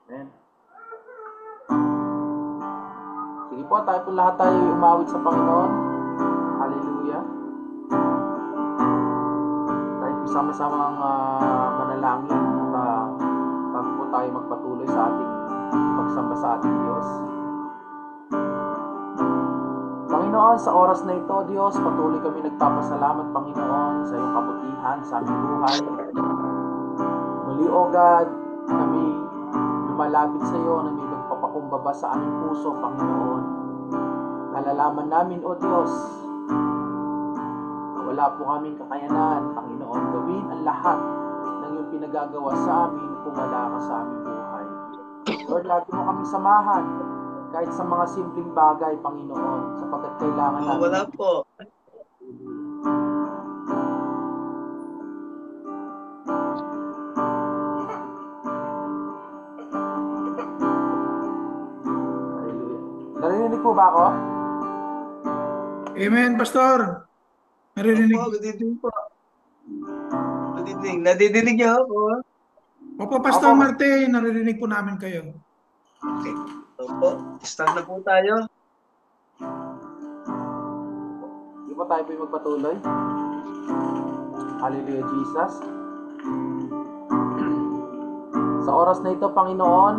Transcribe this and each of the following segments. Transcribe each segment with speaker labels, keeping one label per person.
Speaker 1: Amen. Sige po, tayo po lahat tayo umawit sa Panginoon. Hallelujah. Tayo po sama-sama ang manalangin at bago po tayo magpatuloy sa ating pagsamba sa ating Diyos. Panginoon, sa oras na ito, Diyos, patuloy kami nagpapasalamat, Panginoon, sa iyong kabutihan sa aming buhay. Muli, O God, kami lumalapit sa iyo na may magpapakumbaba sa aming puso, Panginoon. Nalalaman namin, O Diyos, na wala po kaming kakayanan, Panginoon, gawin ang lahat ng iyong pinagagawa sa amin kung wala ka sa aming buhay. Lord, lagi mo kami samahan kahit sa mga simpleng bagay, Panginoon, sapagkat kailangan namin.
Speaker 2: Wala po.
Speaker 1: Hallelujah. Narinig po ba ako?
Speaker 3: Amen, Pastor. Narinig.
Speaker 2: Opo, good evening po. Good evening. Nadidinig niyo ako?
Speaker 3: Opo, Pastor
Speaker 1: Opo.
Speaker 3: Martin, naririnig po namin kayo.
Speaker 2: Okay. Opo, start na po tayo.
Speaker 1: Di ba tayo po yung magpatuloy? Hallelujah, Jesus. Sa oras na ito, Panginoon,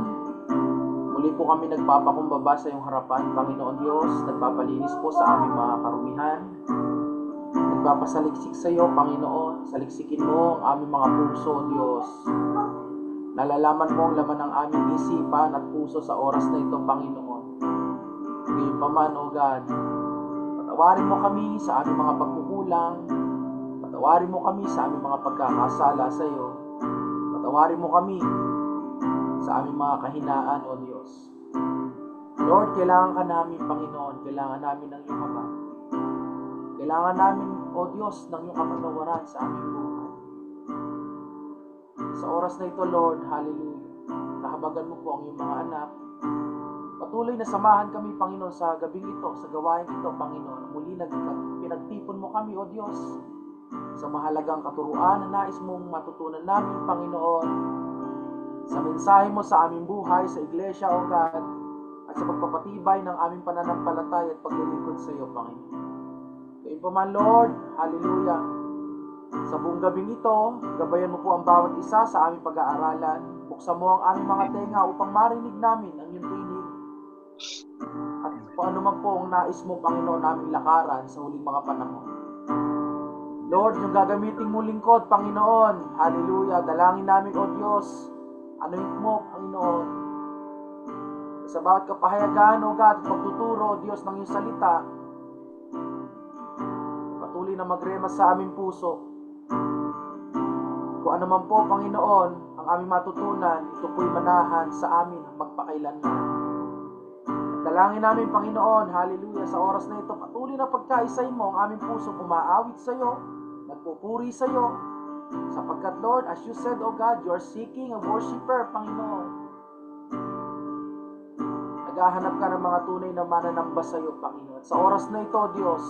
Speaker 1: muli po kami nagpapakumbaba sa iyong harapan, Panginoon Diyos, nagpapalinis po sa aming mga karumihan, nagpapasaliksik sa iyo, Panginoon, saliksikin mo ang aming mga puso, Diyos. Nalalaman mo ang laman ng aming isipan at puso sa oras na ito, Panginoon. Ngayon pa man, O God, patawarin mo kami sa aming mga pagkukulang, patawarin mo kami sa aming mga pagkakasala sa iyo, patawarin mo kami sa aming mga kahinaan, O Diyos. Lord, kailangan ka namin, Panginoon, kailangan namin ng iyong habag. Kailangan namin, O Diyos, ng iyong kapatawaran sa aming buhay. Sa oras na ito, Lord, hallelujah, kahabagan mo po ang iyong mga anak. Patuloy na samahan kami, Panginoon, sa gabing ito, sa gawain ito, Panginoon. Muli pinagtipon mo kami, O Diyos, sa mahalagang katuruan na nais mong matutunan namin, Panginoon, sa mensahe mo sa aming buhay, sa iglesia, O God, at sa pagpapatibay ng aming pananampalataya at paglilingkod sa iyo, Panginoon. Ngayon pa man, Lord, hallelujah, sa buong gabing ito, gabayan mo po ang bawat isa sa aming pag-aaralan. Buksan mo ang aming mga tenga upang marinig namin ang iyong tinig. At kung ano man po ang nais mo, Panginoon, naming lakaran sa huling mga panahon. Lord, yung gagamitin mo lingkod, Panginoon, hallelujah, dalangin namin, O Diyos, anoint mo, Panginoon, sa bawat kapahayagan, O God, at pagtuturo, O Diyos, ng iyong salita, patuloy na magrema sa aming puso. Kung ano man po, Panginoon, ang aming matutunan, ito po'y manahan sa amin magpakailanman. Dalangin namin, Panginoon, hallelujah, sa oras na ito, patuloy na pagkaisay mo ang aming puso umaawit sa iyo, nagpupuri sa iyo, sapagkat, Lord, as you said, O God, you are seeking a worshiper, Panginoon. Naghahanap ka ng mga tunay na mananamba sa iyo, Panginoon. Sa oras na ito, Diyos,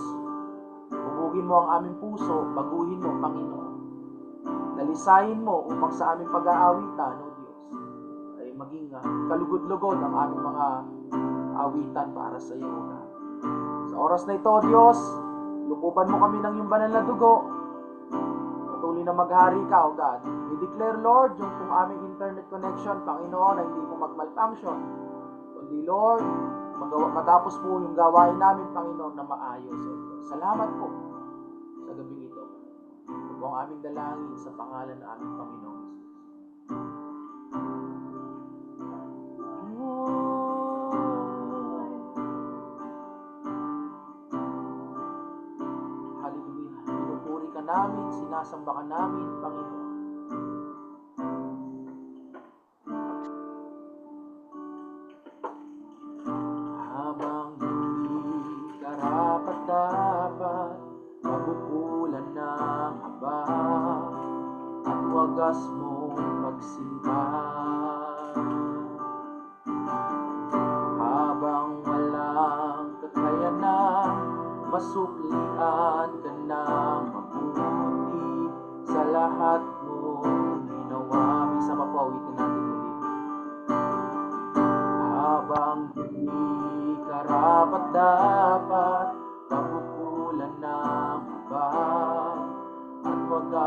Speaker 1: bubugin mo ang aming puso, baguhin mo, Panginoon. Dalisayin mo upang sa aming pag-aawitan, O Diyos, ay maging kalugod-lugod ang aming mga awitan para sa iyo, O God. Sa oras na ito, O Diyos, lukuban mo kami ng iyong banal na dugo. Patuloy na maghari ka, O God. We declare, Lord, yung kung aming internet connection, Panginoon, ay hindi po mag-malfunction. Kundi, Lord, matapos po yung gawain namin, Panginoon, na maayos, O Diyos. Salamat po sa gabing ito. Ito po ang aming dalangin sa pangalan ng aming Panginoon. Hallelujah. Pinupuri ka namin, sinasamba ka namin, Panginoon. Habang hindi karapat-dapat, mabukulan ng haba, at wagas mong magsimba. Habang walang kakayanan, masuklian ka ng mabuti sa lahat mong ginawa. May sama po, awitin natin muli.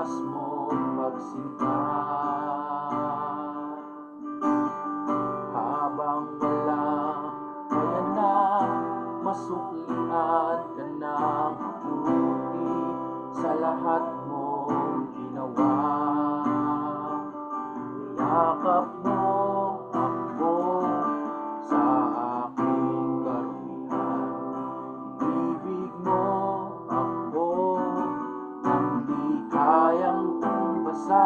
Speaker 1: wagas mong pagsinta. Habang walang kaya na masuklian ka ng mabuti sa lahat mong ginawa. Yakap mo ako sa aking karumihan. Ibig mo ako nang di kayang tumbasan.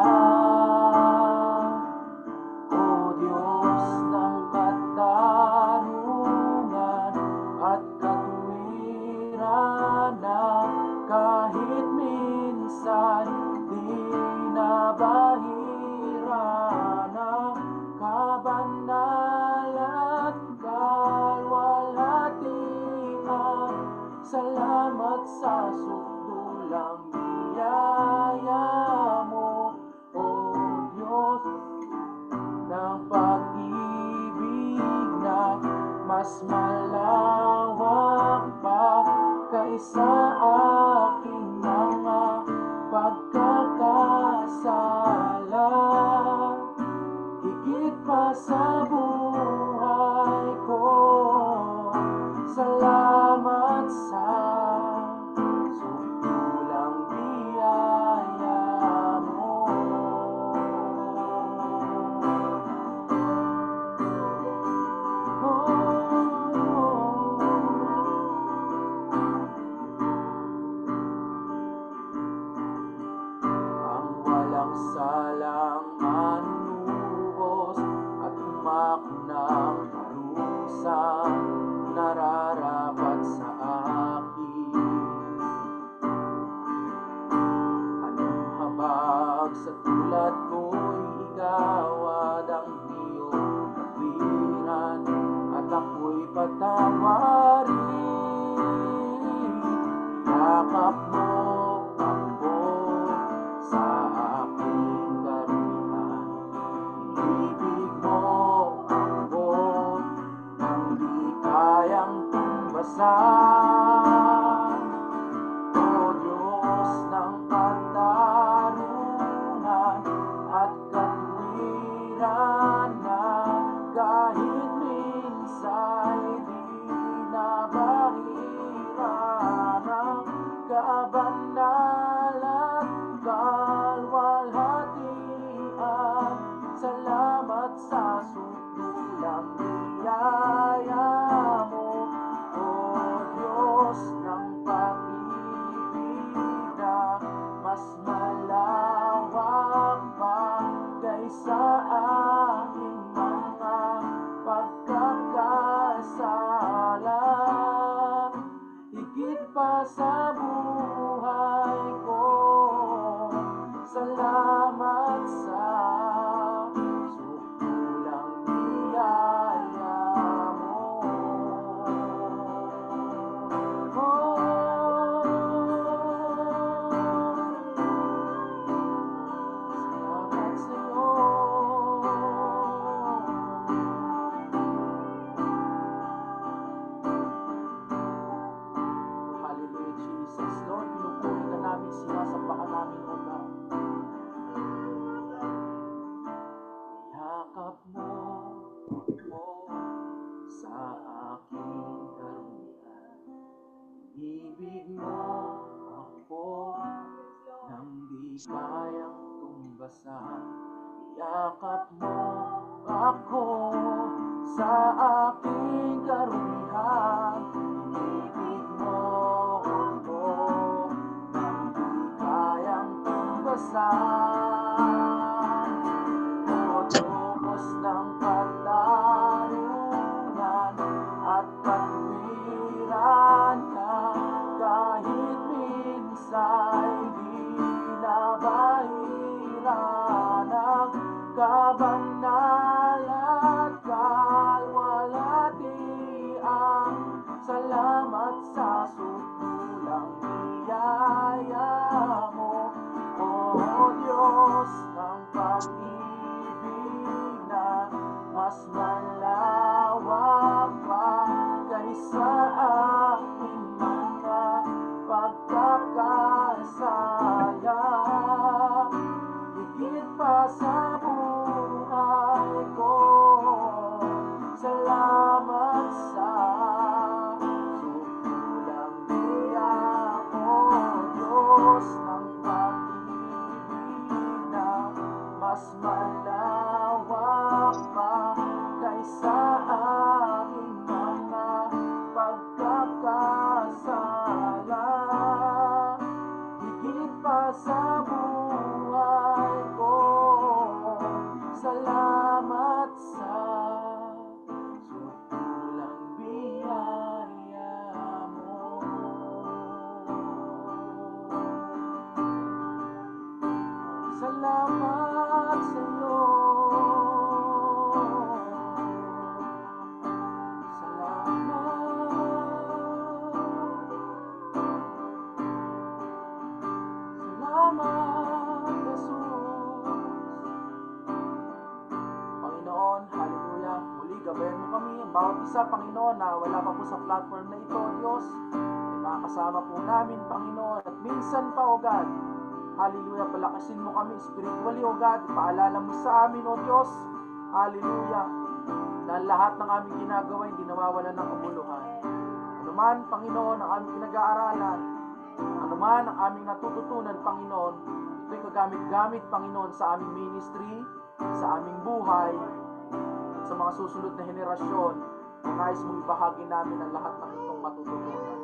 Speaker 1: O Diyos ng katarungan at katuwiran na kahit minsan di nabahira ng kabanalan, kalwalhatian. Salamat sa sutulang biyaya mo, O Diyos ng pag-ibig na mas malawak pa kaysa aking mga pagkakasala. Higit pa sa buhay ko, salamat sa sutulang biyaya mo. Ang walang salang manunubos at umako ng parusang nararapat sa akin. Anong habag sa tulad ko'y igawad ang iyong katwiran at ako'y patawarin. Yakap mo ako sa aking karumihan. Ibig mo ako nang di kayang tumbasan. O Diyos ng katarungan at katuwiran na kahit minsan di nabahira ng kabanalan, kalwalhatian. Salamat sa sutulang biyaya mo, O Diyos ng pag-ibig na mas malawak pa kaysa aking mga pagkakasala. Higit pa sa buhay ko, salamat sa sutulang biyaya mo. Salamat sa'yo. Hallelujah, Jesus. Lord, pinupuri ka namin, sinasambahan namin, O God. Yakap mo ako sa aking karumihan. Ibig mo ako nang di kayang tumbasan. Yakap mo ako sa aking karumihan. Ibig mo ako nang di kayang tumbasan. O Diyos ng katarungan at katuwiran na kahit minsan di nabahira ng kabanalan, kalwalhatian. Salamat sa sutulang biyaya mo, O Diyos ng pag-ibig na mas malawak pa kaysa aking 'Sala mas malawak pa kaysa aking mga pagkakasala. Higit pa sa buhay ko, salamat sa sutulang biyaya mo. Salamat sa iyo. Salamat, Jesus. Panginoon, hallelujah. Muli, gabayan mo kami, ang bawat isa, Panginoon, na wala pa po sa platform na ito, Diyos. Ay makakasama po namin, Panginoon. At minsan pa, O God, hallelujah, palakasin mo kami spiritually, O God. Paalala mo sa amin, O Diyos. Hallelujah. Na lahat ng aming ginagawa hindi nawawala ng kabuluhan. Ano man, Panginoon, ang aming pinag-aaralan, ano man ang aming natututunan, Panginoon, ito'y kagamit-gamit, Panginoon, sa aming ministry, sa aming buhay, at sa mga susunod na henerasyon, kung nais mong ibahagi namin ang lahat ng itong matututunan.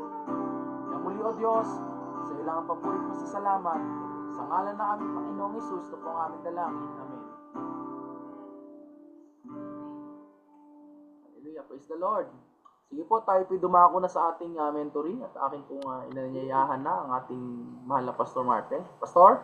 Speaker 1: Kaya muli, O Diyos, sa ilang papurit mo sa salamat, sa ngalan ng aming Panginoong Hesus, ito po ang aming dalangin. Amen. Hallelujah, praise the Lord. Sige po, tayo po dumako na sa ating mentoring at akin pong inanyayahan na ang ating mahal na Pastor Marte. Pastor?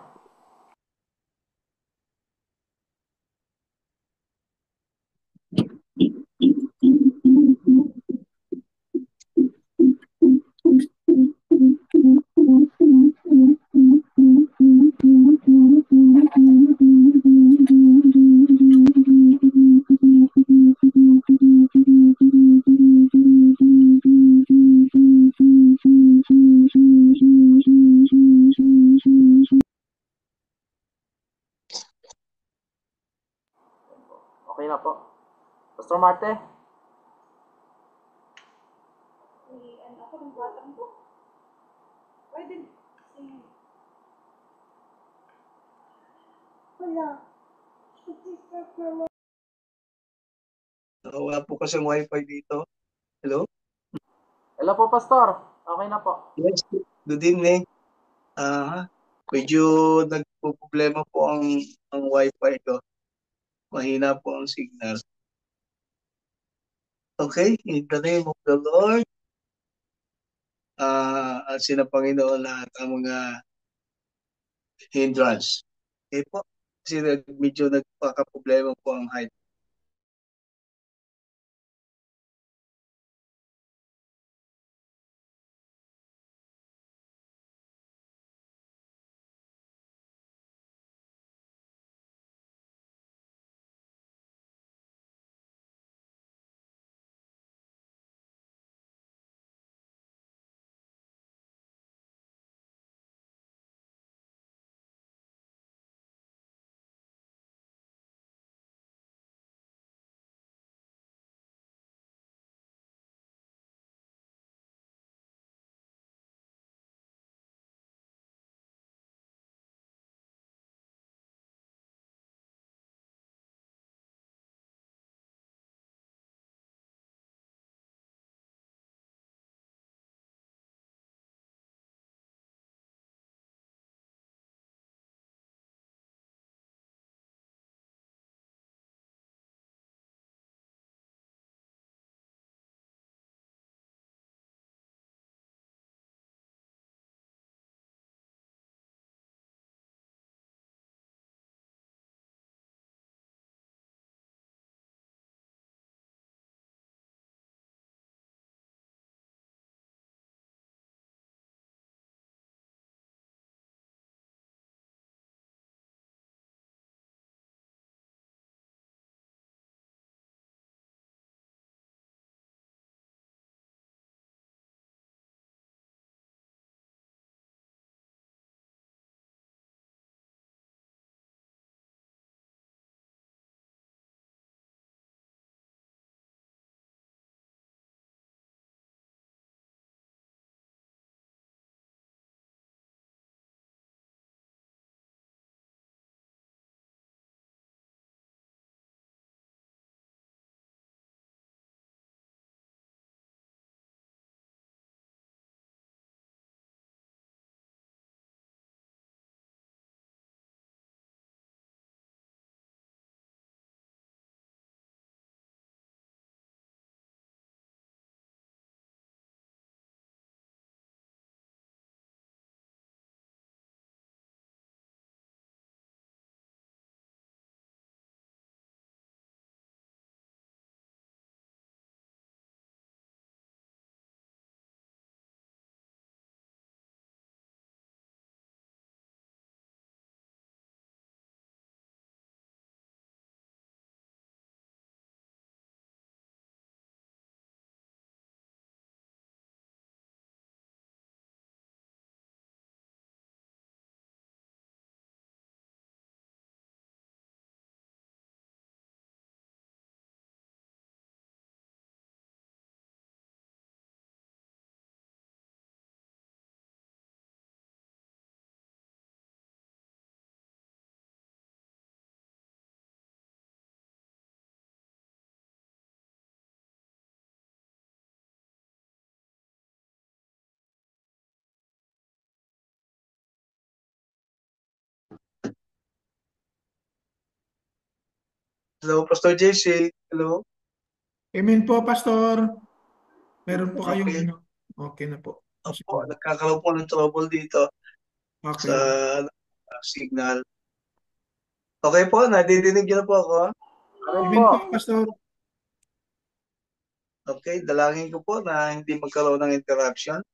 Speaker 1: Okay na po. Pastor Marte?
Speaker 4: Ako ng batang ko. Pwede. Wala.
Speaker 2: Wala po kasing wifi dito. Hello?
Speaker 1: Hello po, Pastor. Okay na po.
Speaker 2: Yes, good evening. Medyo nagpo-problema po ang wifi ko. Mahina po ang signal. Okay, in the name of the Lord, at sina Panginoon lahat ang mga hindrance. Okay po, kasi medyo nagpaka-problema po ang height. Hello, Pastor JC. Hello.
Speaker 3: Amen po, Pastor. Meron po kayong
Speaker 2: Okay.
Speaker 3: ano. Okay na po.
Speaker 2: Opo, nagkakaroon po ng trouble dito sa
Speaker 3: Okay.
Speaker 2: signal. Okay po, nadidinig niyo na po ako.
Speaker 1: Amen
Speaker 3: Amen
Speaker 1: po.
Speaker 3: po, Pastor.
Speaker 2: Okay, dalangin ko po na hindi magkaroon ng interruption.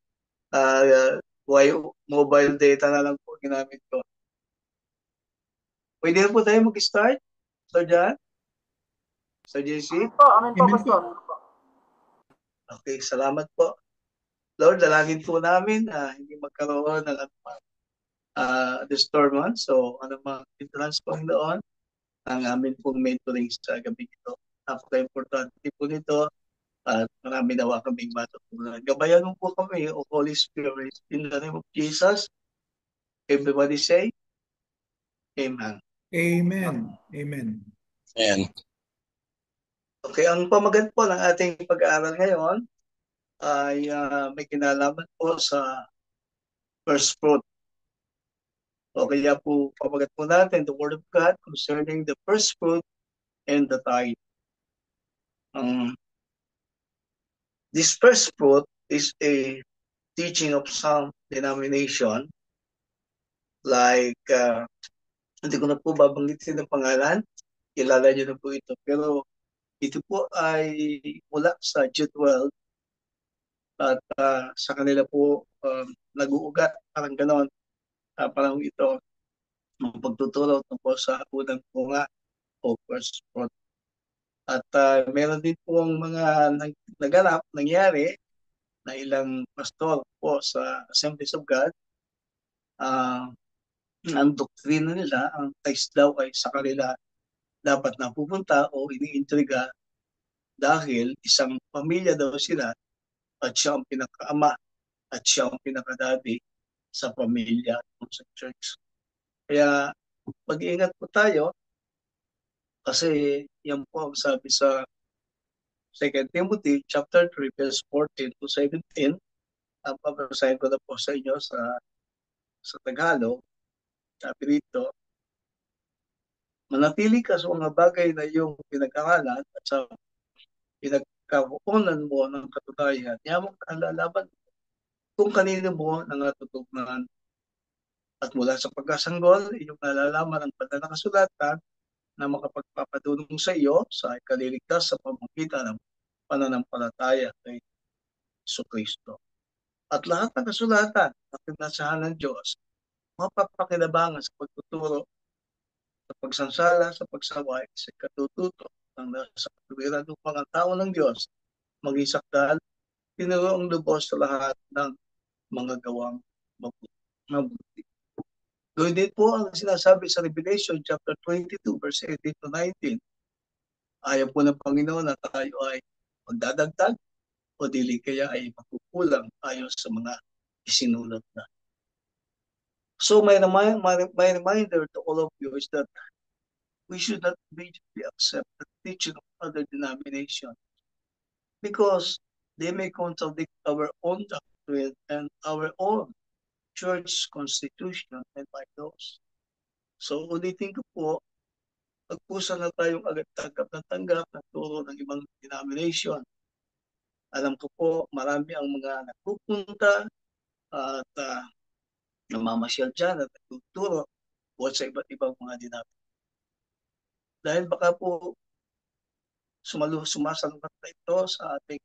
Speaker 2: Mobile data na lang po ginamit ko. Pwede na po tayo mag-start? So, John? So, JC?
Speaker 1: Amen po,
Speaker 3: Amen
Speaker 1: Pastor.
Speaker 2: Okay, salamat po. Lord, dalangin po namin na hindi magkaroon ng disturbance. So, anumang hindrance, Panginoon, ang amin pong mentoring sa gabi ito. Napaka-importante po nito at marami nawa kaming matutunan. Gabayan mo po kami, O Holy Spirit, in the name of Jesus. Everybody say, Amen.
Speaker 3: Amen. Amen.
Speaker 5: Ayan.
Speaker 2: Okay, ang pamagat po ng ating pag-aaral ngayon ay may kinalaman po sa first fruit. O kaya po, pamagat po natin the Word of God concerning the first fruit and the tithe. This first fruit is a teaching of some denomination like, hindi ko na po babanggitin ng pangalan, kilala niyo na po ito. Pero ito po ay mula sa Jude 12 at sa kanila po nag-uugat, parang ganon, parang ito, ang pagtuturo tungkol sa unang bunga o first fruit. At meron din po ang mga naganap, nangyari na ilang pastor po sa Assemblies of God. Ang doktrina nila, ang tithes daw ay sa kanila dapat napupunta o iniintriga dahil isang pamilya daw sila at siya ang pinakaama at siya ang pinakadadi sa pamilya at sa church. Kaya mag-iingat po tayo kasi yan po ang sabi sa 2 Timothy chapter 3 verse 14 to 17. Ang papasahin ko na po sa inyo sa Tagalog. Sabi dito, manatili ka sa mga bagay na iyong pinag-aralan at sa pinagkakuunan mo ng katunayan. Yamang kalalaban kung kanino mo nangatutugnan. At mula sa pagkasanggol, iyong nalalaman ang banal na kasulatan na makapagpapadulong sa iyo sa ikaliligtas sa pamamagitan ng pananampalataya kay Jesucristo. At lahat ng kasulatan na pinasahan ng Diyos, mapapakinabangan sa pagtuturo, sa pagsansala, sa pagsaway, sa katututo ng nasa katuwiran upang ang tao ng Diyos mag-isakdal, tinuro ang lubos sa lahat ng mga gawang mabuti. Doon din po ang sinasabi sa Revelation chapter 22 verse 18 to 19. Ayaw po ng Panginoon na tayo ay magdadagdag o dili kaya ay magkukulang ayon sa mga isinulat na. So my reminder to all of you is that we should not immediately accept the teaching of other denominations because they may contradict our own doctrine and our own church constitution and bylaws. So ulitin ko po, pagpusa na tayong agad tanggap ng turo ng ibang denomination. Alam ko po, marami ang mga nagpupunta at namamasyal dyan at nagtuturo sa iba't ibang mga denomination. Dahil baka po sumasalungat na ito sa ating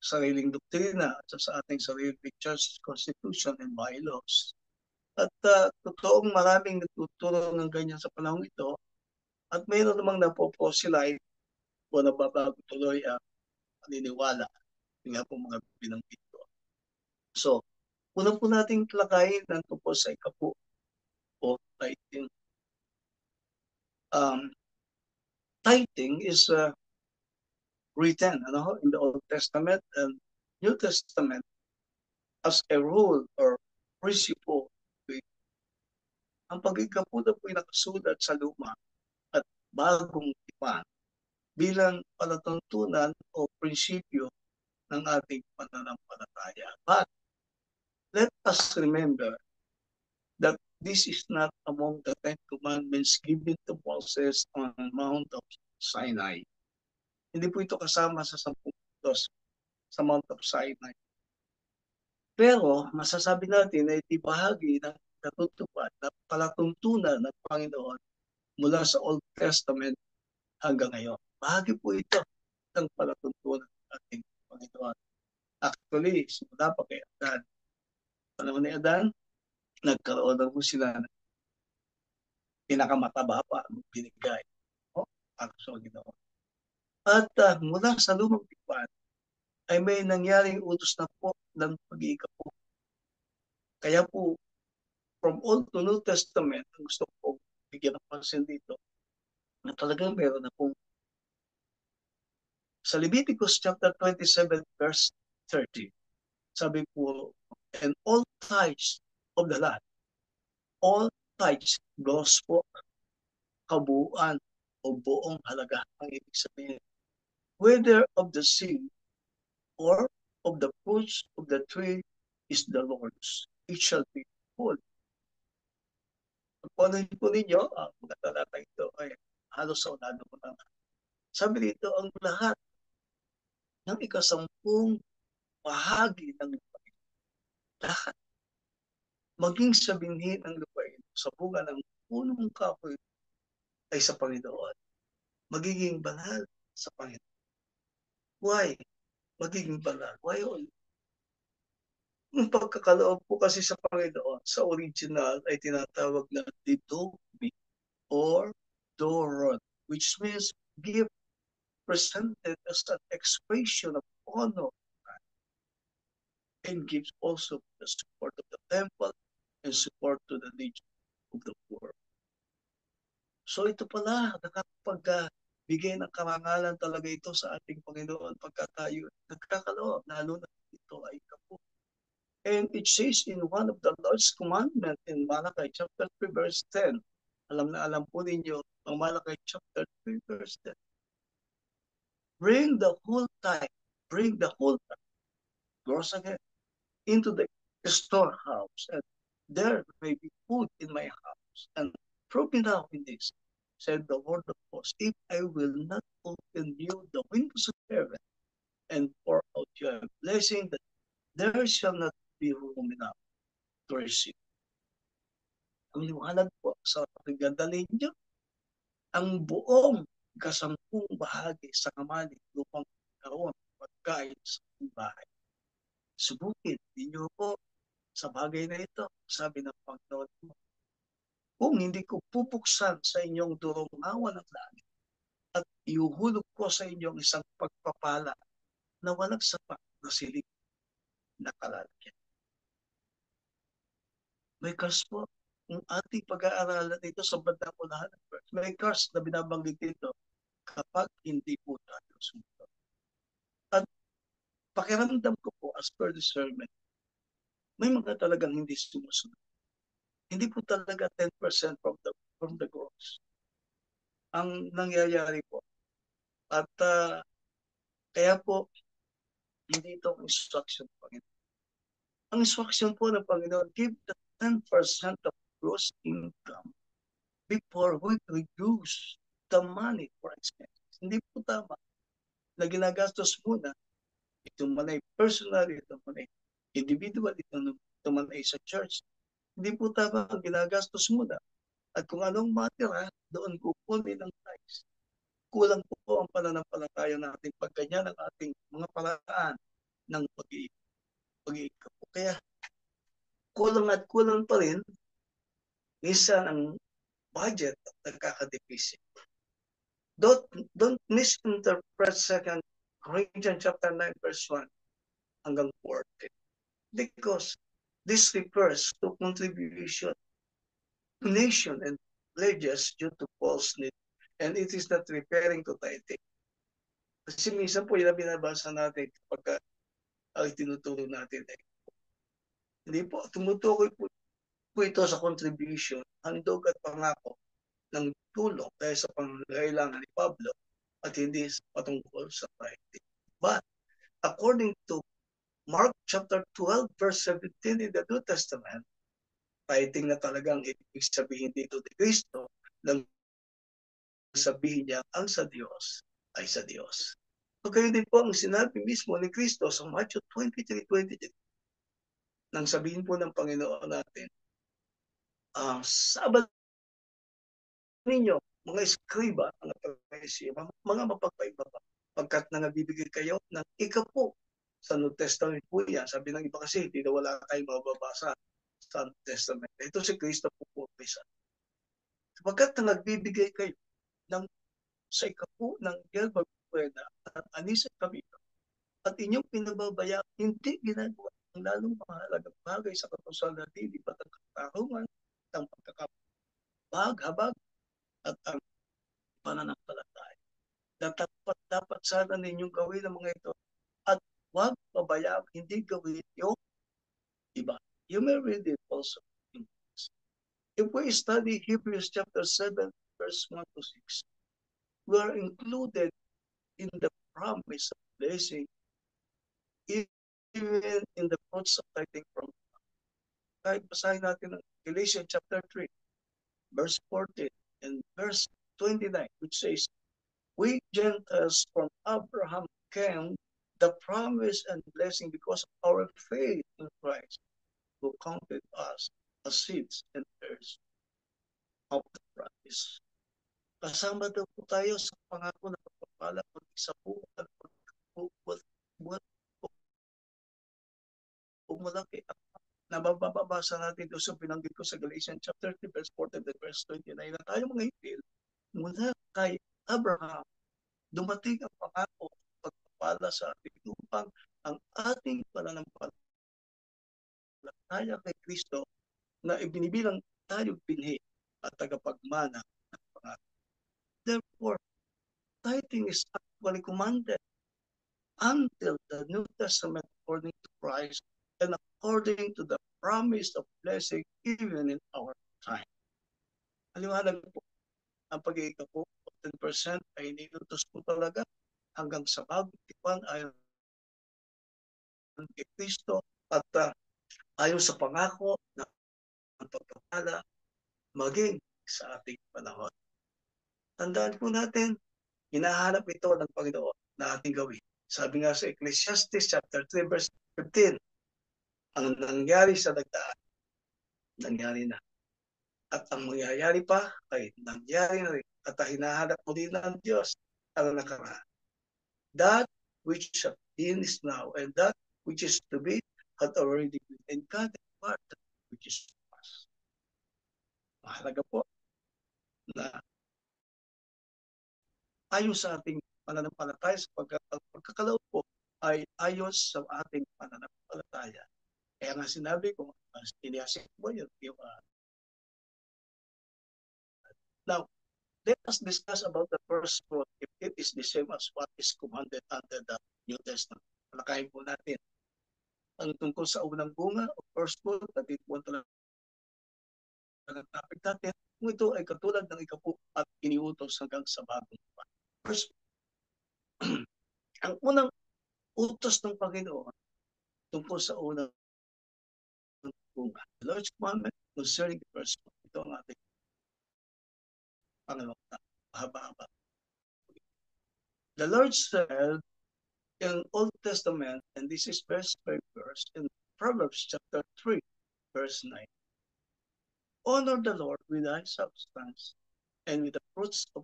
Speaker 2: sariling doktrina at sa ating sariling church constitution and bylaws. At totoong maraming nagtuturo ng ganyan sa panahon ito at mayroon namang napoposilite o nababago tuloy ang paniniwala ng nga po mga binanggit ko. So, una po nating talakayin ng tungkol sa ikapu o tithing. Tithing is written in the Old Testament and New Testament as a rule or principle. Ang pag-ikapu na po ay nakasulat sa luma at bagong tipan bilang palatuntunan o prinsipyo ng ating pananampalataya. But let us remember that this is not among the 10 commandments given to Moses on Mount of Sinai. Hindi po ito kasama sa 10 puntos sa Mount of Sinai. Pero masasabi natin na iti bahagi ng natutupad na palatuntunan ng Panginoon mula sa Old Testament hanggang ngayon. Bahagi po ito ng palatuntunan ng ating Panginoon. Actually, simula pa kay Adan. Panahon ni Adan, nagkaroon na po sila ng pinakamataba pa ang binigay para sa Panginoon. At mula sa lumang tipan, ay may nangyaring utos na po ng pag-iikapo. Kaya po, from Old to New Testament, ang gusto ko bigyan ng pansin dito, na talagang meron na pong sa Leviticus chapter 27 verse 30, sabi po, and all tithes of the land, all tithes, gross po, kabuuan o buong halaga, ang ibig sabihin, whether of the seed or of the fruits of the tree is the Lord's. It shall be full. Pagpunan po ninyo, ang mga talata ito ay halos sa unado ko na. Sabi dito, ang lahat ng ikasampung bahagi ng lupain, lahat, maging sa binhi ng lupain, sa bunga ng punong kahoy ay sa Panginoon. Magiging banal sa Panginoon. Why? Magiging banal. Why all? Yung pagkakaloob po kasi sa Panginoon, sa original ay tinatawag na didomi or doron, which means gift presented as an expression of honor and gives also the support of the temple and support to the needs of the poor. So ito pala, nakapagbigay ng karangalan talaga ito sa ating Panginoon pagka tayo nagkakaloob, lalo na ito ay kapo. And it says in one of the Lord's commandment in Malachi chapter 3 verse 10, alam na alam po ninyo, ang Malachi chapter 3 verse 10, bring the whole tithe, gross again, into the storehouse, and there may be food in my house. And prove me now in this, said the Lord of hosts, if I will not open you the windows of heaven and pour out your blessing, that there shall not be room enough to receive. Ang liwanag po sa pagdadali niyo, ang buong kasampung bahagi sa kamali upang karoon pagkain sa bahay. Subukin ninyo po sa bagay na ito, sabi ng Panginoon mo. Kung hindi ko pupuksan sa inyong durong awa ng langit at iuhulog ko sa inyong isang pagpapala na walang sapat na silid na kalalagyan. May curse po. Kung ating pag-aaralan ito sa bandang unahan ng verse, may curse na binabanggit dito kapag hindi po tayo sumunod. At pakiramdam ko po as per discernment, may mga talagang hindi sumusunod. Hindi po talaga 10% from the gross ang nangyayari po. At kaya po, hindi ito ang instruction ng Panginoon. Ang instruction po ng Panginoon, give the 10% of gross income before we reduce the money for expenses. Hindi po tama na ginagastos muna. Ito man ay personal, ito man ay individual, ito man ay sa church. Hindi po tama ang ginagastos muna. At kung anong matira, doon kukunin ng tithes. Kulang po ang pananampalataya natin pag ganyan ang ating mga paraan ng pag-iikap. Kaya kulang at kulang pa rin, minsan ang budget at nagkakadeficit. Don't misinterpret 2 Corinthians chapter 9 verse 1 hanggang 14. Because this refers to contribution, donation, and pledges due to false need. And it is not referring to tithing. Kasi minsan po yung binabasa natin kapag tinuturo natin. Hindi po, tumutukoy po ito sa contribution, handog at pangako ng tulong dahil sa pangangailangan ni Pablo at hindi patungkol sa tithing. But according to Mark chapter 12 verse 17 in the New Testament, tithing na talagang ibig sabihin dito ni Kristo ng sabihin niya, ang sa Diyos ay sa Diyos. So kayo din po ang sinabi mismo ni Kristo sa Matthew 23:23. Nang sabihin po ng Panginoon natin, Sabat ninyo, mga eskriba, mga Pariseo, mga mapagpaibaba, pagkat na nabibigay kayo ng ikapo sa New Testament po yan. Sabi ng iba kasi, hindi na wala tayong mababasa sa New Testament. Ito si Kristo po isa. Pagkat na nagbibigay kayo ng sa ikapo ng Gelbag Buena at Anis at Camino, at inyong pinababaya, hindi ginagawa ang lalong mahalagang bagay sa katusan na dilipat ang katarungan, ang pagkakabag-habag, at ang pananampalataya. Dapat sana ninyong gawin ang mga ito at huwag pabayaan, hindi gawin yung iba. You may read it also. If we study Hebrews chapter 7, verse 1 to 6, we are included in the promise of blessing, even in the fruits of tithing from God. Kahit basahin natin ang Galatians chapter 3, verse 14 and verse 29, which says, we Gentiles from Abraham came the promise and blessing because of our faith in Christ, who counted us as seeds and heirs of the promise. Kasama daw po tayo sa pangako na pagpapala pag isa po at malaki. Nababasa natin doon sa pinanggit ko sa Galatians chapter 3, verse 14 and verse 29 na tayo mga hipil mula kay Abraham dumating ang pangako at pagpapala sa ating upang ang ating pananampalataya kay Kristo na ibinibilang tayo binhi at tagapagmana ng pangako. Therefore, tithing is actually commanded until the New Testament according to Christ and according to the promise of blessing even in our time. Aliwanag po, ang pag-iika po 10% ay nilutos po talaga hanggang sa bagong tipan ayon kay Kristo at ayon sa pangako ng pagpapala maging sa ating panahon. Tandaan po natin, hinahanap ito ng Panginoon na ating gawin. Sabi nga sa Ecclesiastes chapter 3 verse 15, ang nangyari sa dagdaan, nangyari na. At ang mangyayari pa ay nangyari na rin. At hinahanap mo din ng Diyos ang nakaraan. That which has been is now, and that which is to be had already been. And God part that which is past. Mahalaga po na ayon sa ating pananampalataya sa pagkakalaot po ay ayon sa ating pananampalataya. Kaya nga sinabi ko, iniyasik mo yun. Now, let us discuss about the first fruit if it is the same as what is commanded under the New Testament. Malakayin po natin ang tungkol sa unang bunga o first fruit at ito po talaga ang topic natin. Kung ito ay katulad ng ikapo at iniutos hanggang sa bagong buwan. First, ang unang utos ng Panginoon tungkol sa unang bunga. The Lord's commandment concerning the first fruit. Ito ang ating pangalawang haba-haba. The Lord said in Old Testament, and this is verse by verse, in Proverbs chapter 3, verse 9, honor the Lord with thy substance and with the fruits of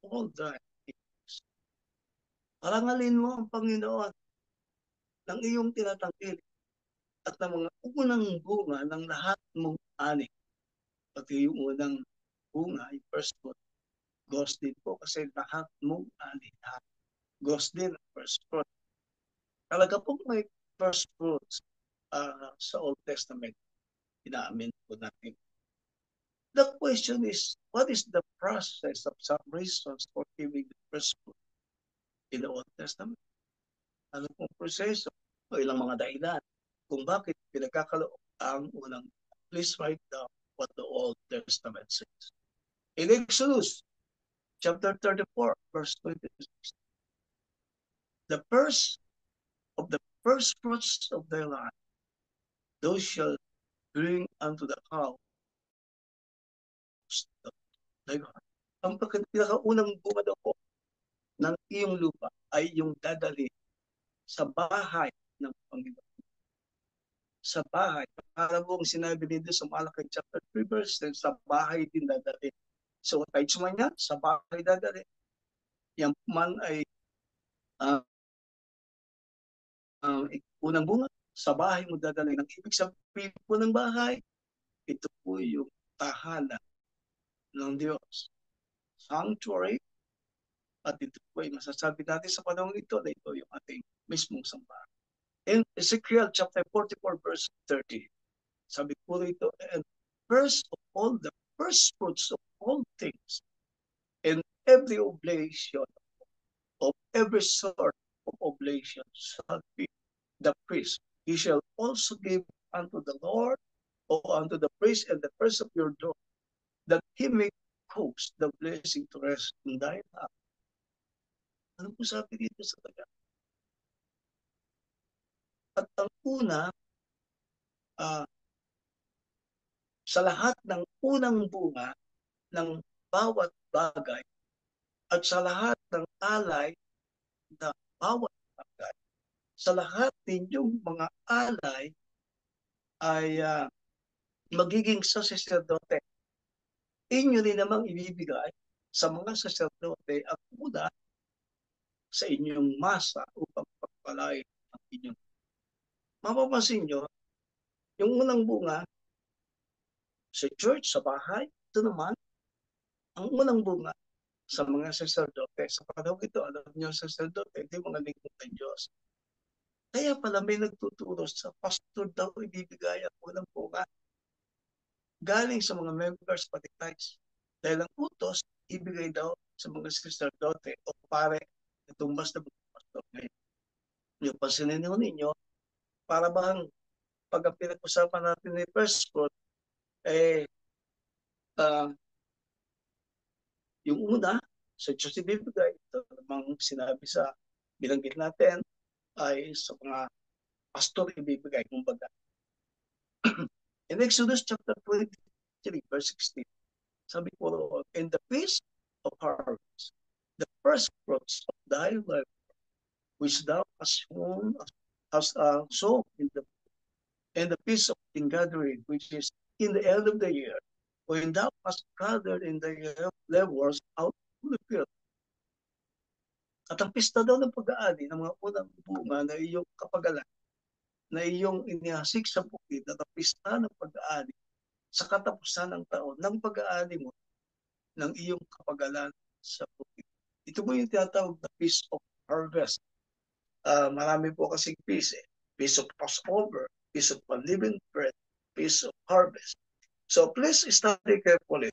Speaker 2: all thy things. Parangalin mo ang Panginoon ng iyong tinatangkil at ng mga unang bunga ng lahat mong ani. Pati yung unang bunga, yung first fruit, goes din po kasi lahat mong ani. Goes din ang first fruit. Talaga po may first fruits sa Old Testament. Inaamin po natin. The question is, what is the process of some reasons for giving the first fruit in the Old Testament? Ano pong proseso o ilang mga dahilan kung bakit pinagkakaloob ang unang. Please write down what the Old Testament says. In Exodus chapter 34, verse 26, the first of the first fruits of their land, those shall bring unto the house of thy God, ang pinakaunang bunga daw po ng iyong lupa ay yung dadali sa bahay ng Panginoon. Sa bahay. Para kung sinabi dito sa Malakay chapter 3 verse 10, sa bahay din dadali. So, tithes man yan, sa bahay dadali. Yan man ay unang bunga, sa bahay mo dadali. Ang ibig sabihin po ng bahay, ito po yung tahanan ng Diyos. Sanctuary, at ito po ay masasabi natin sa panahon ito na ito yung ating mismong sambahan. In Ezekiel chapter 44 verse 30, sabi po rito, and first of all, the first fruits of all things, and every oblation of every sort of oblation shall be the priest. He shall also give unto the Lord, or unto the priest and the first of your door, that he may cause the blessing to rest in thy house. Ano po sabi dito sa taga? At ang una, sa lahat ng unang bunga ng bawat bagay at sa lahat ng alay na bawat bagay, sa lahat ninyong mga alay ay magiging sa saserdote. Inyo rin namang ibibigay sa mga saserdote ang una sa inyong masa upang pagpalain ang inyong. Mapapansin nyo, yung unang bunga sa church, sa bahay, ito naman, ang unang bunga sa mga saserdote. Sa panahon ito, alam nyo, saserdote, hindi mga lingkod ng Diyos. Kaya pala may nagtuturo sa pastor daw ibibigay ang unang bunga galing sa mga members pati tithes. Dahil ang utos, ibigay daw sa mga saserdote o pare itong basta mga pastor ngayon. Yung pansinin ninyo, para bang pag pinag-usapan natin ni first fruit, yung una, sa Diyos ibibigay, ito namang sinabi sa binanggit natin, ay sa mga pastor ibibigay, kumbaga. In Exodus chapter 23, verse 16, sabi po roon, in the feast of harvest, the first fruits of thy life, which thou hast sown in the feast of ingathering, which is in the end of the year, when thou hast gathered in the laborers out of the field. At ang pista daw ng pag-aani ng mga unang bunga na iyong kapagalan, na iyong inihasik sa bukid, at ang pista ng pag-aani sa katapusan ng taon ng pag-aani mo ng iyong kapagalan sa bukid. Ito po yung tinatawag na Feast of Harvest. Marami po kasing feast. Feast of Passover, Feast of Unleavened Bread, Feast of Harvest. So please study carefully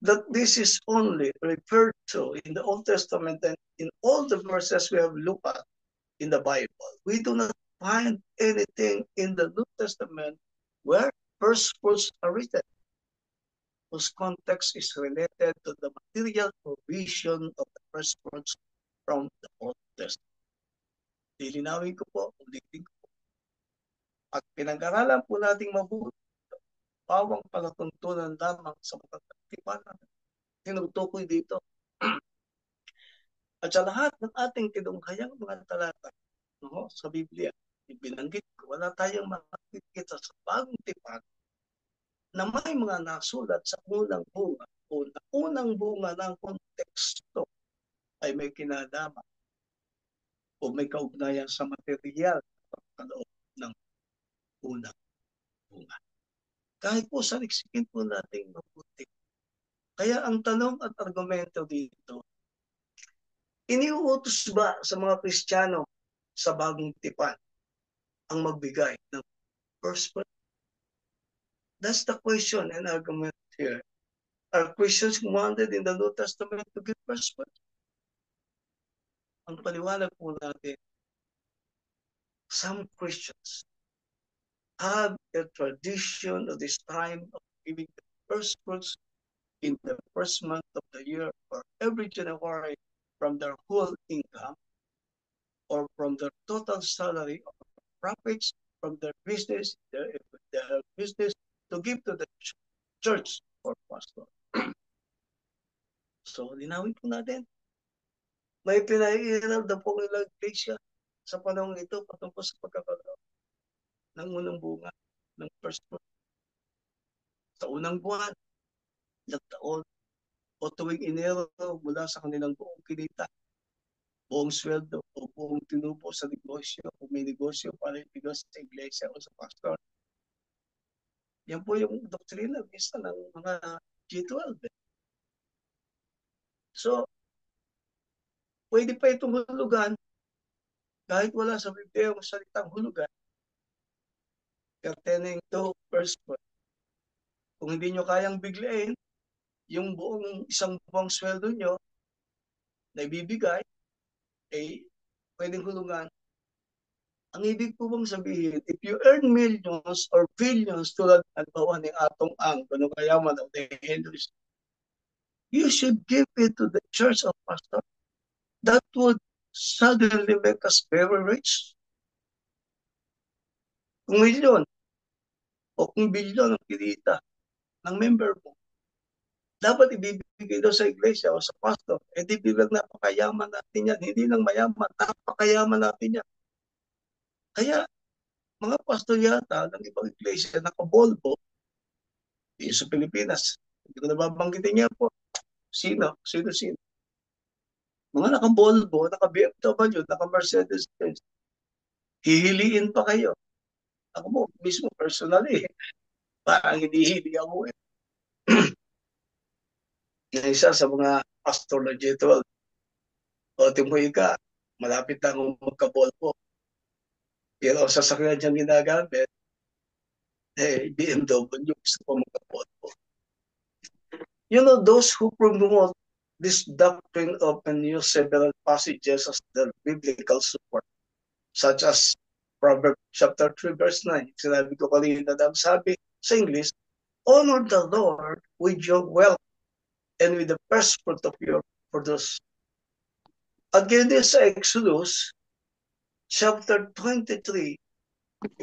Speaker 2: that this is only referred to in the Old Testament and in all the verses we have looked at in the Bible. We do not find anything in the New Testament where first fruits are written, whose context is related to the material provision of the first fruits from the Old Testament. Lilinawin ko po, ulitin ko po. Pag pinag-aralan po nating mabuti, bawang palatuntunan lamang sa matatakipan natin. Tinutukoy dito. At sa lahat ng ating tinunghayang mga talata sa Biblia, ibinanggit ko, wala tayong makikita sa bagong tipan na may mga nasulat sa unang bunga o na unang bunga ng konteksto ay may kinalaman o may kaugnayan sa material pagkaloob ng unang bunga. Kahit po saliksikin po natin mabuti. Kaya ang tanong at argumento dito, iniuutos ba sa mga Kristiyano sa bagong tipan ang magbigay ng first fruit? That's the question and argument here. Are Christians commanded in the New Testament to give first fruit? Ang paliwanag po natin, some Christians have a tradition of this time of giving the first fruits in the first month of the year or every January from their whole income or from their total salary or profits from their business, their business to give to the church or pastor. So, linawin po natin. May pinaiiral na po ng ilang iglesia sa panahon ito patungkol sa pagkakaroon ng unang bunga ng first fruit. Sa unang buwan, ilang taon, o tuwing Enero mula sa kanilang buong kinita, buong sweldo, o buong tinubo sa negosyo, o may negosyo para ibigay sa iglesia o sa pastor. Yan po yung doktrina bisa ng mga G12. So, pwede pa itong hulugan kahit wala sa Biblia yung salitang hulugan pertaining to first fruit. Kung hindi nyo kayang biglain yung buong isang buwang sweldo nyo na ibibigay, eh, pwedeng hulugan. Ang ibig po bang sabihin, if you earn millions or billions tulad ng bawa ni Atong Ang, kung kayaman o the Hindus, you should give it to the church of pastor. That would suddenly make us very rich. Kung milyon o kung bilyon ang kinita ng member mo, dapat ibibigay daw sa iglesia o sa pastor. Eh di bilang napakayaman natin yan. Hindi lang mayaman, napakayaman natin yan. Kaya, mga pastor yata ng ibang iglesia nakabolbo sa Pilipinas. Hindi ko nababanggitin niya po. Sino? Mga naka-Volvo, naka-BMW, naka-Mercedes-Benz. Hihiliin pa kayo. Ako mo, mismo personally, parang hindi ako eh. Isa sa mga pastor na G12, o timoy ka, malapit na akong magka-Volvo. Pero sa sasakyan niyang ginagamit, BMW, gusto ko magka-Volvo. You know, those who promote this doctrine often use several passages as their biblical support, such as Proverbs chapter 3, verse 9. Sinabi ko kanina na sabi sa English, honor the Lord with your wealth and with the first fruit of your produce. At ganyan sa Exodus chapter 23,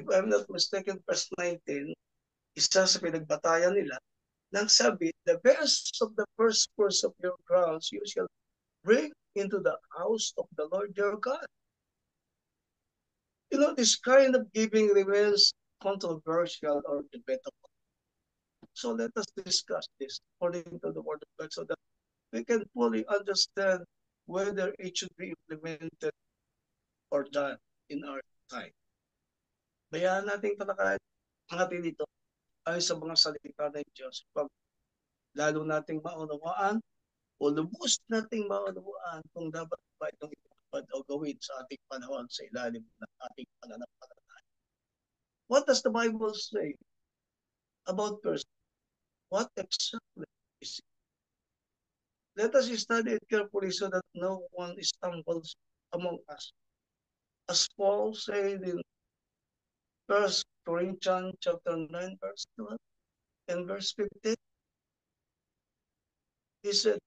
Speaker 2: if I'm not mistaken, verse 19, isa sa pinagbatayan nila, nang sabi, the best of the first fruits of your grounds you shall bring into the house of the Lord your God. You know, this kind of giving remains controversial or debatable. So let us discuss this according to the Word of God so that we can fully understand whether it should be implemented or done in our time. Bayaan natin talakayan natin dito ay sa mga salita ng Diyos. Pag lalo nating maunawaan o lubos nating maunawaan kung dapat ba itong ipapad o gawin sa ating panahon sa ilalim ng ating pananampalataya. What does the Bible say about person? What exactly is it? Let us study it carefully so that no one stumbles among us. As Paul said in 1 Corinthians chapter 9, verse 12 and verse 15, he said,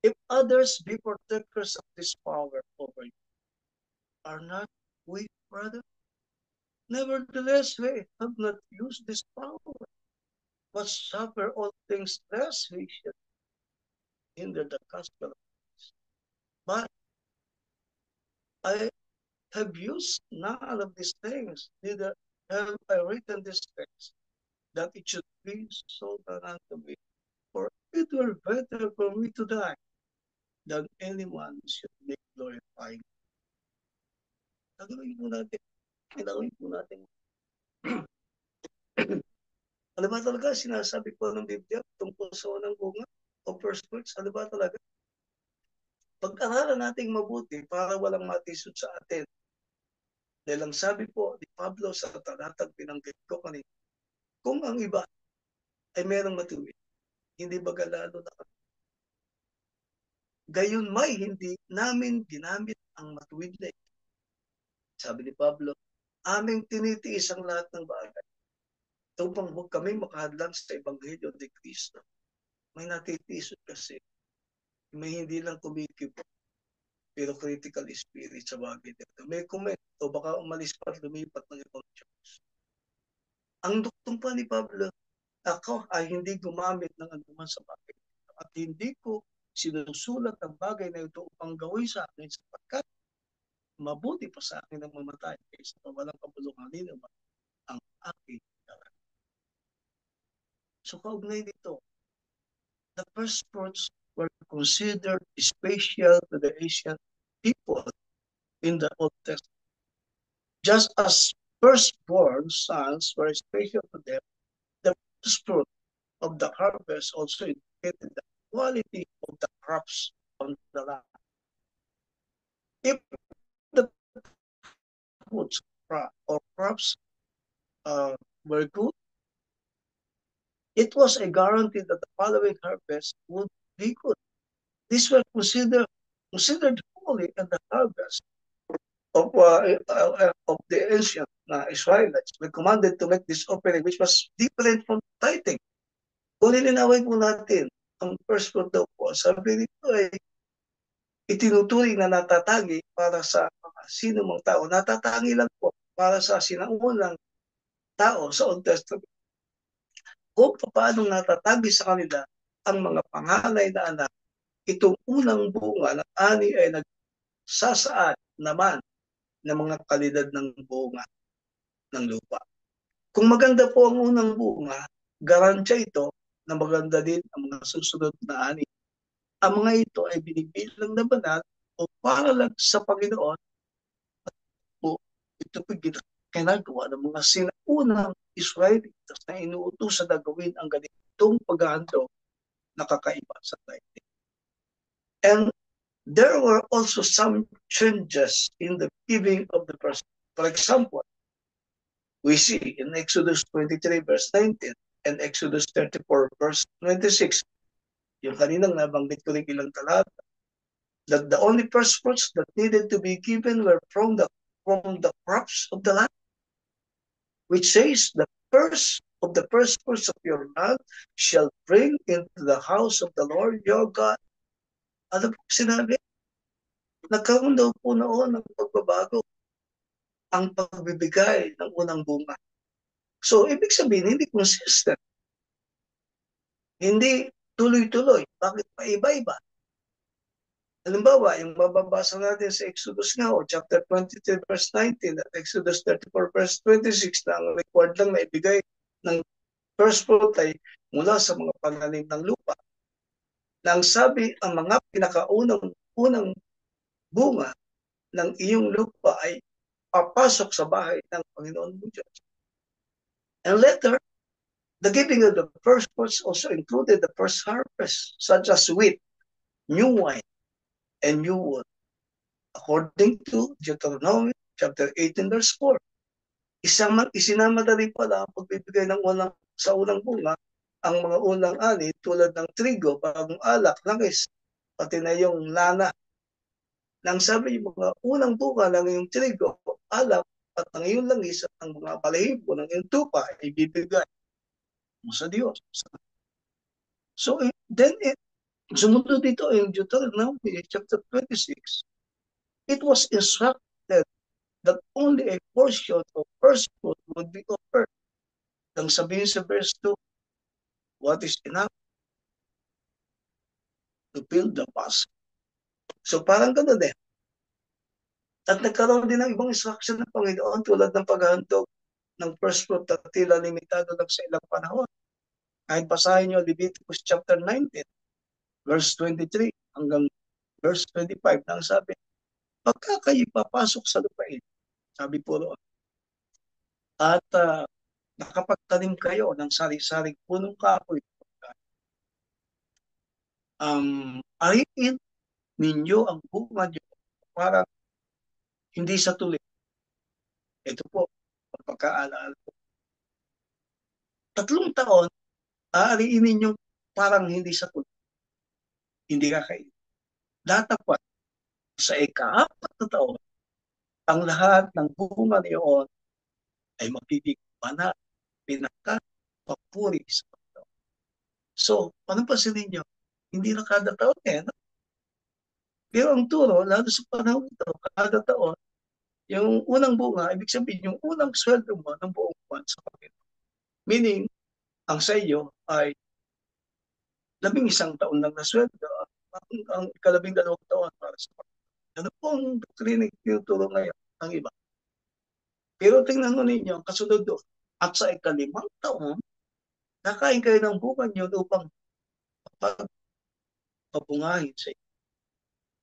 Speaker 2: if others be partakers of this power over you, are not we, brother? Nevertheless, we have not used this power, but suffer all things lest we should hinder the gospel of Christ. But I have used none of these things, neither have I written these things, that it should be so done unto me. For it were better for me to die than anyone should make glorifying. Gagawin po natin. Ano ba talaga sinasabi po ng Biblia tungkol sa unang bunga o first fruits? Ano ba talaga? Pag-aralan nating mabuti para walang matisod sa atin. Dahil ang sabi po ni Pablo sa talatang binanggit ko kanina, kung ang iba ay merong matuwid, hindi baga lalo na kami. Gayon may hindi namin ginamit ang matuwid na ito. Sabi ni Pablo, aming tinitiis ang lahat ng bagay. Upang huwag kami makahadlang sa Ebanghelyo ni Kristo. May natitiisod kasi. May hindi lang kumikibo, pero critical spirit sa bagay dito. May comment o baka umalis pa at lumipat ng ibang church. Ang duktong pa ni Pablo, ako ay hindi gumamit ng anuman sa bagay. At hindi ko sinusulat ang bagay na ito upang gawin sa akin sapagkat mabuti pa sa akin ang mamatay kaysa walang kabuluhan naman ang aking karan. So kaugnay nito, the first fruits were considered special to the Asian people in the Old Testament. Just as firstborn sons were special to them, the first fruit of the harvest also indicated the quality of the crops on the land. If the foods or crops were good, it was a guarantee that the following harvest would be good. These were considered holy in the harvest of the ancient Israelites. We commanded to make this offering, which was different from tithing. Kung lilinawin po natin, ang first fruit daw po, sabi nito ay itinuturing na natatagi para sa sino mang tao. Natatangi lang po para sa sinaunang tao sa Old Testament. Kung paano natatagi sa kanila ang mga panganay na anak, itong unang bunga ng ani ay nagsasaad naman ng mga kalidad ng bunga ng lupa. Kung maganda po ang unang bunga, garantiya ito na maganda din ang mga susunod na ani. Ang mga ito ay binibilang na banal o para lang sa Panginoon at po ito po ginagawa ng mga sinaunang Israelites na inuutusan na gawin ang ganitong paghahandog na kakaiba sa tithing. And there were also some changes in the giving of the person. For example, we see in Exodus 23 verse 19 and Exodus 34 verse 26, yung kaninang nabanggit ko rin ilang talata, that the only first fruits that needed to be given were from the crops of the land, which says the first of the first fruits of your land shall bring into the house of the Lord your God. Ano po sinabi? Nagkaroon daw po noon ng pagbabago ang pagbibigay ng unang bunga. So, ibig sabihin, hindi consistent. Hindi tuloy-tuloy. Bakit pa iba-iba? Halimbawa, yung mababasa natin sa Exodus nga, o chapter 23 verse 19 at Exodus 34 verse 26 na ang required lang na ibigay ng first fruit ay mula sa mga pananim ng lupa. Na ang sabi, ang mga pinakaunang bunga ng iyong lupa ay papasok sa bahay ng Panginoon mo Diyos. And later, the giving of the first fruits also included the first harvest, such as wheat, new wine, and new wool. According to Deuteronomy chapter 18 verse 4, isinama na rin pala ang pagbibigay ng sa unang bunga ang mga unang ani tulad ng trigo, bagong alak, langis, pati na yung lana. Nang sabi yung mga unang bunga ng yung trigo, alak, at ng iyong langis at ng mga balahibo ng iyong tupa ay bibigay mo sa Diyos. So then sumunod dito in Deuteronomy chapter 26, it was instructed that only a portion of first fruit would be offered. Nang sabihin sa verse 2, what is enough to build the basket? So parang gano'n eh. At nagkaroon din ng ibang instruction ng Panginoon tulad ng paghahandog ng first fruit na tila limitado lang sa ilang panahon. Kahit basahin nyo Leviticus chapter 19, verse 23 hanggang verse 25 na ang sabi, pagka kayo papasok sa lupain, sabi po roon, at nakapagtanim kayo ng sari-saring punong kahoy, ariin ninyo ang bunga nyo para hindi sa tuloy. Ito po, pagkakaalaala ko. 3 taon, aariin ninyo parang hindi sa tuloy. Hindi kakain. Datapat sa ika-4 na taon, ang lahat ng bunga niyon ay magiging banal, pinaka-papuri sa Panginoon. So, ano pa sa ninyo? Hindi na kada taon eh. No? Pero ang turo, lalo sa panahon ito, kada taon, yung unang bunga, ibig sabihin yung unang sweldo mo ng buong buwan sa Panginoon. Meaning, ang sa iyo ay 11 taon lang na sweldo, ang ikalabing-dalawang taon para sa pagkakas. Ano po ang doktrina tinuturo ngayon ng iba? Pero tingnan mo ninyo, ang kasunod doon, at sa ikalimang taon, nakain kayo ng bunga niyo upang pabungahin sa inyo.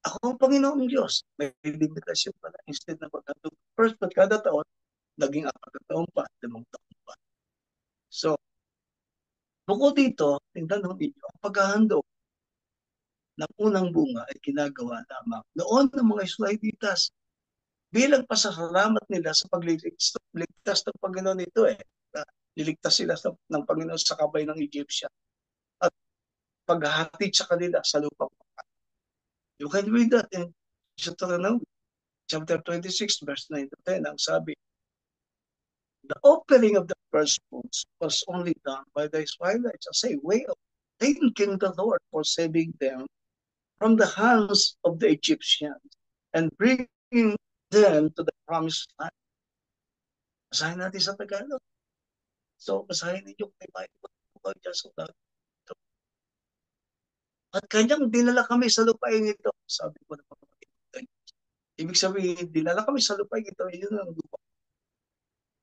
Speaker 2: Ako ang Panginoong Diyos. May limitasyon pala. Instead na pagkatong first at kada taon, naging 4 taon pa, 5 taon pa. So, bukod dito, tingnan mo ninyo, ang paghahandog ng unang bunga ay ginagawa lamang noon ng mga Israelitas bilang pasasalamat nila sa pagliligtas ng Panginoon ito Niligtas sila ng Panginoon sa kabay ng Egyptian at paghahatid sa kanila sa lupang. You can read that in Deuteronomy chapter 26 verse 9 to 10. Ang sabi, the offering of the first fruits was only done by the Israelites as a way of thanking the Lord for saving them from the hands of the Egyptians and bringing them to the promised land. Basahin natin sa Tagalog. So, basahin ninyo kay Bible ko dyan sa Tagalog. At kanyang dinala kami sa lupain ito. Sabi ko na pagkakitan. Ibig sabihin, dinala kami sa lupain ito. Yun ang lupa.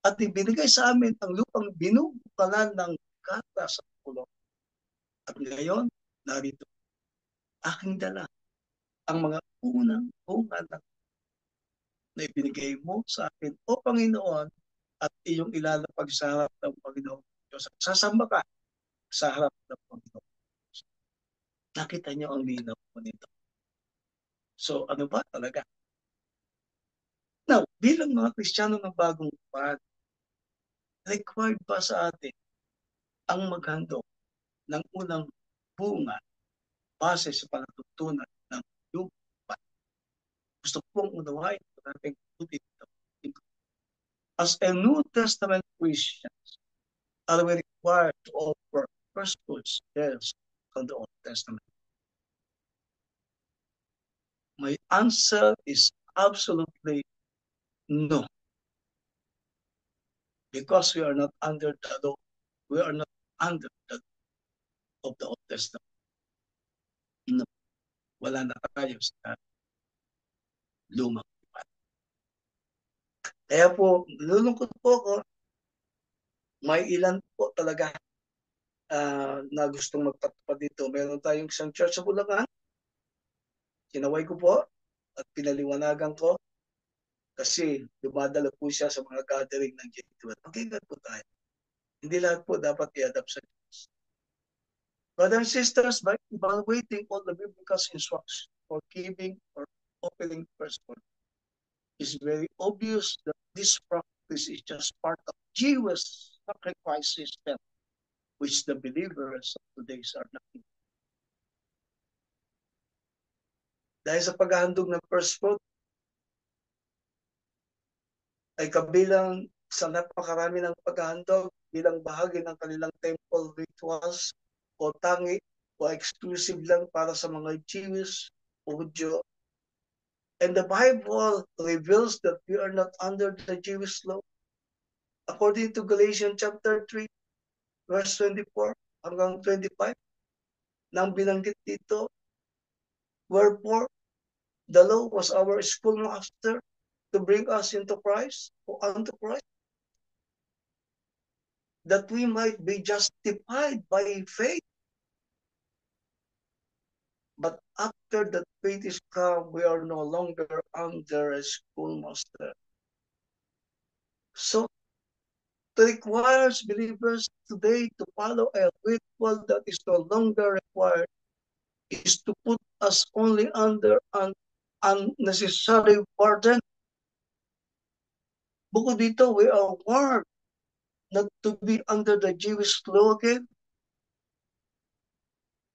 Speaker 2: At ibinigay sa amin ang lupang binubukalan ng kata sa pulo. At ngayon, narito, aking dala ang mga unang bunga na ibinigay mo sa akin, O Panginoon, at iyong ilalapag sa harap ng Panginoon Diyos. Sasamba ka sa harap ng Panginoon Diyos. Nakita niyo ang linaw mo nito. So, ano ba talaga? Now, bilang mga Kristiyano ng bagong buwan, required pa sa atin ang maghandog ng unang bunga base sa panatutunan ng lupa. Gusto pong unawain ito natin dito. As a New Testament Christians, are we required to offer first fruits yes from the Old Testament? My answer is absolutely no. Because we are not under the law, we are not under the law of the Old Testament. No. Wala na tayo sa lumang tipan. Kaya po, nalulungkot po ako, may ilan po talaga na gustong magpatupad dito. Meron tayong isang church sa Bulacan. Sinaway ko po at pinaliwanagan ko kasi dumadala po siya sa mga gathering ng J12. Mag-ingat po tayo. Hindi lahat po dapat i-adapt sa Diyos. Brothers and sisters, by evaluating all the biblical instructions for giving or opening first fruit, it's very obvious that this practice is just part of Jewish sacrifice system, which the believers of today are not in. Dahil sa paghahandog ng first fruit, ay kabilang sa napakarami ng paghahandog bilang bahagi ng kanilang temple rituals o tangi o exclusive lang para sa mga Jewish o Hudyo. And the Bible reveals that we are not under the Jewish law. According to Galatians chapter 3, verse 24 hanggang 25, nang binanggit dito, wherefore, the law was our schoolmaster to bring us into Christ or unto Christ, that we might be justified by faith. But after that faith is come, we are no longer under a schoolmaster. So, it requires believers today to follow a ritual that is no longer required, is to put us only under an unnecessary burden. Bukod dito, we are warned not to be under the Jewish law again.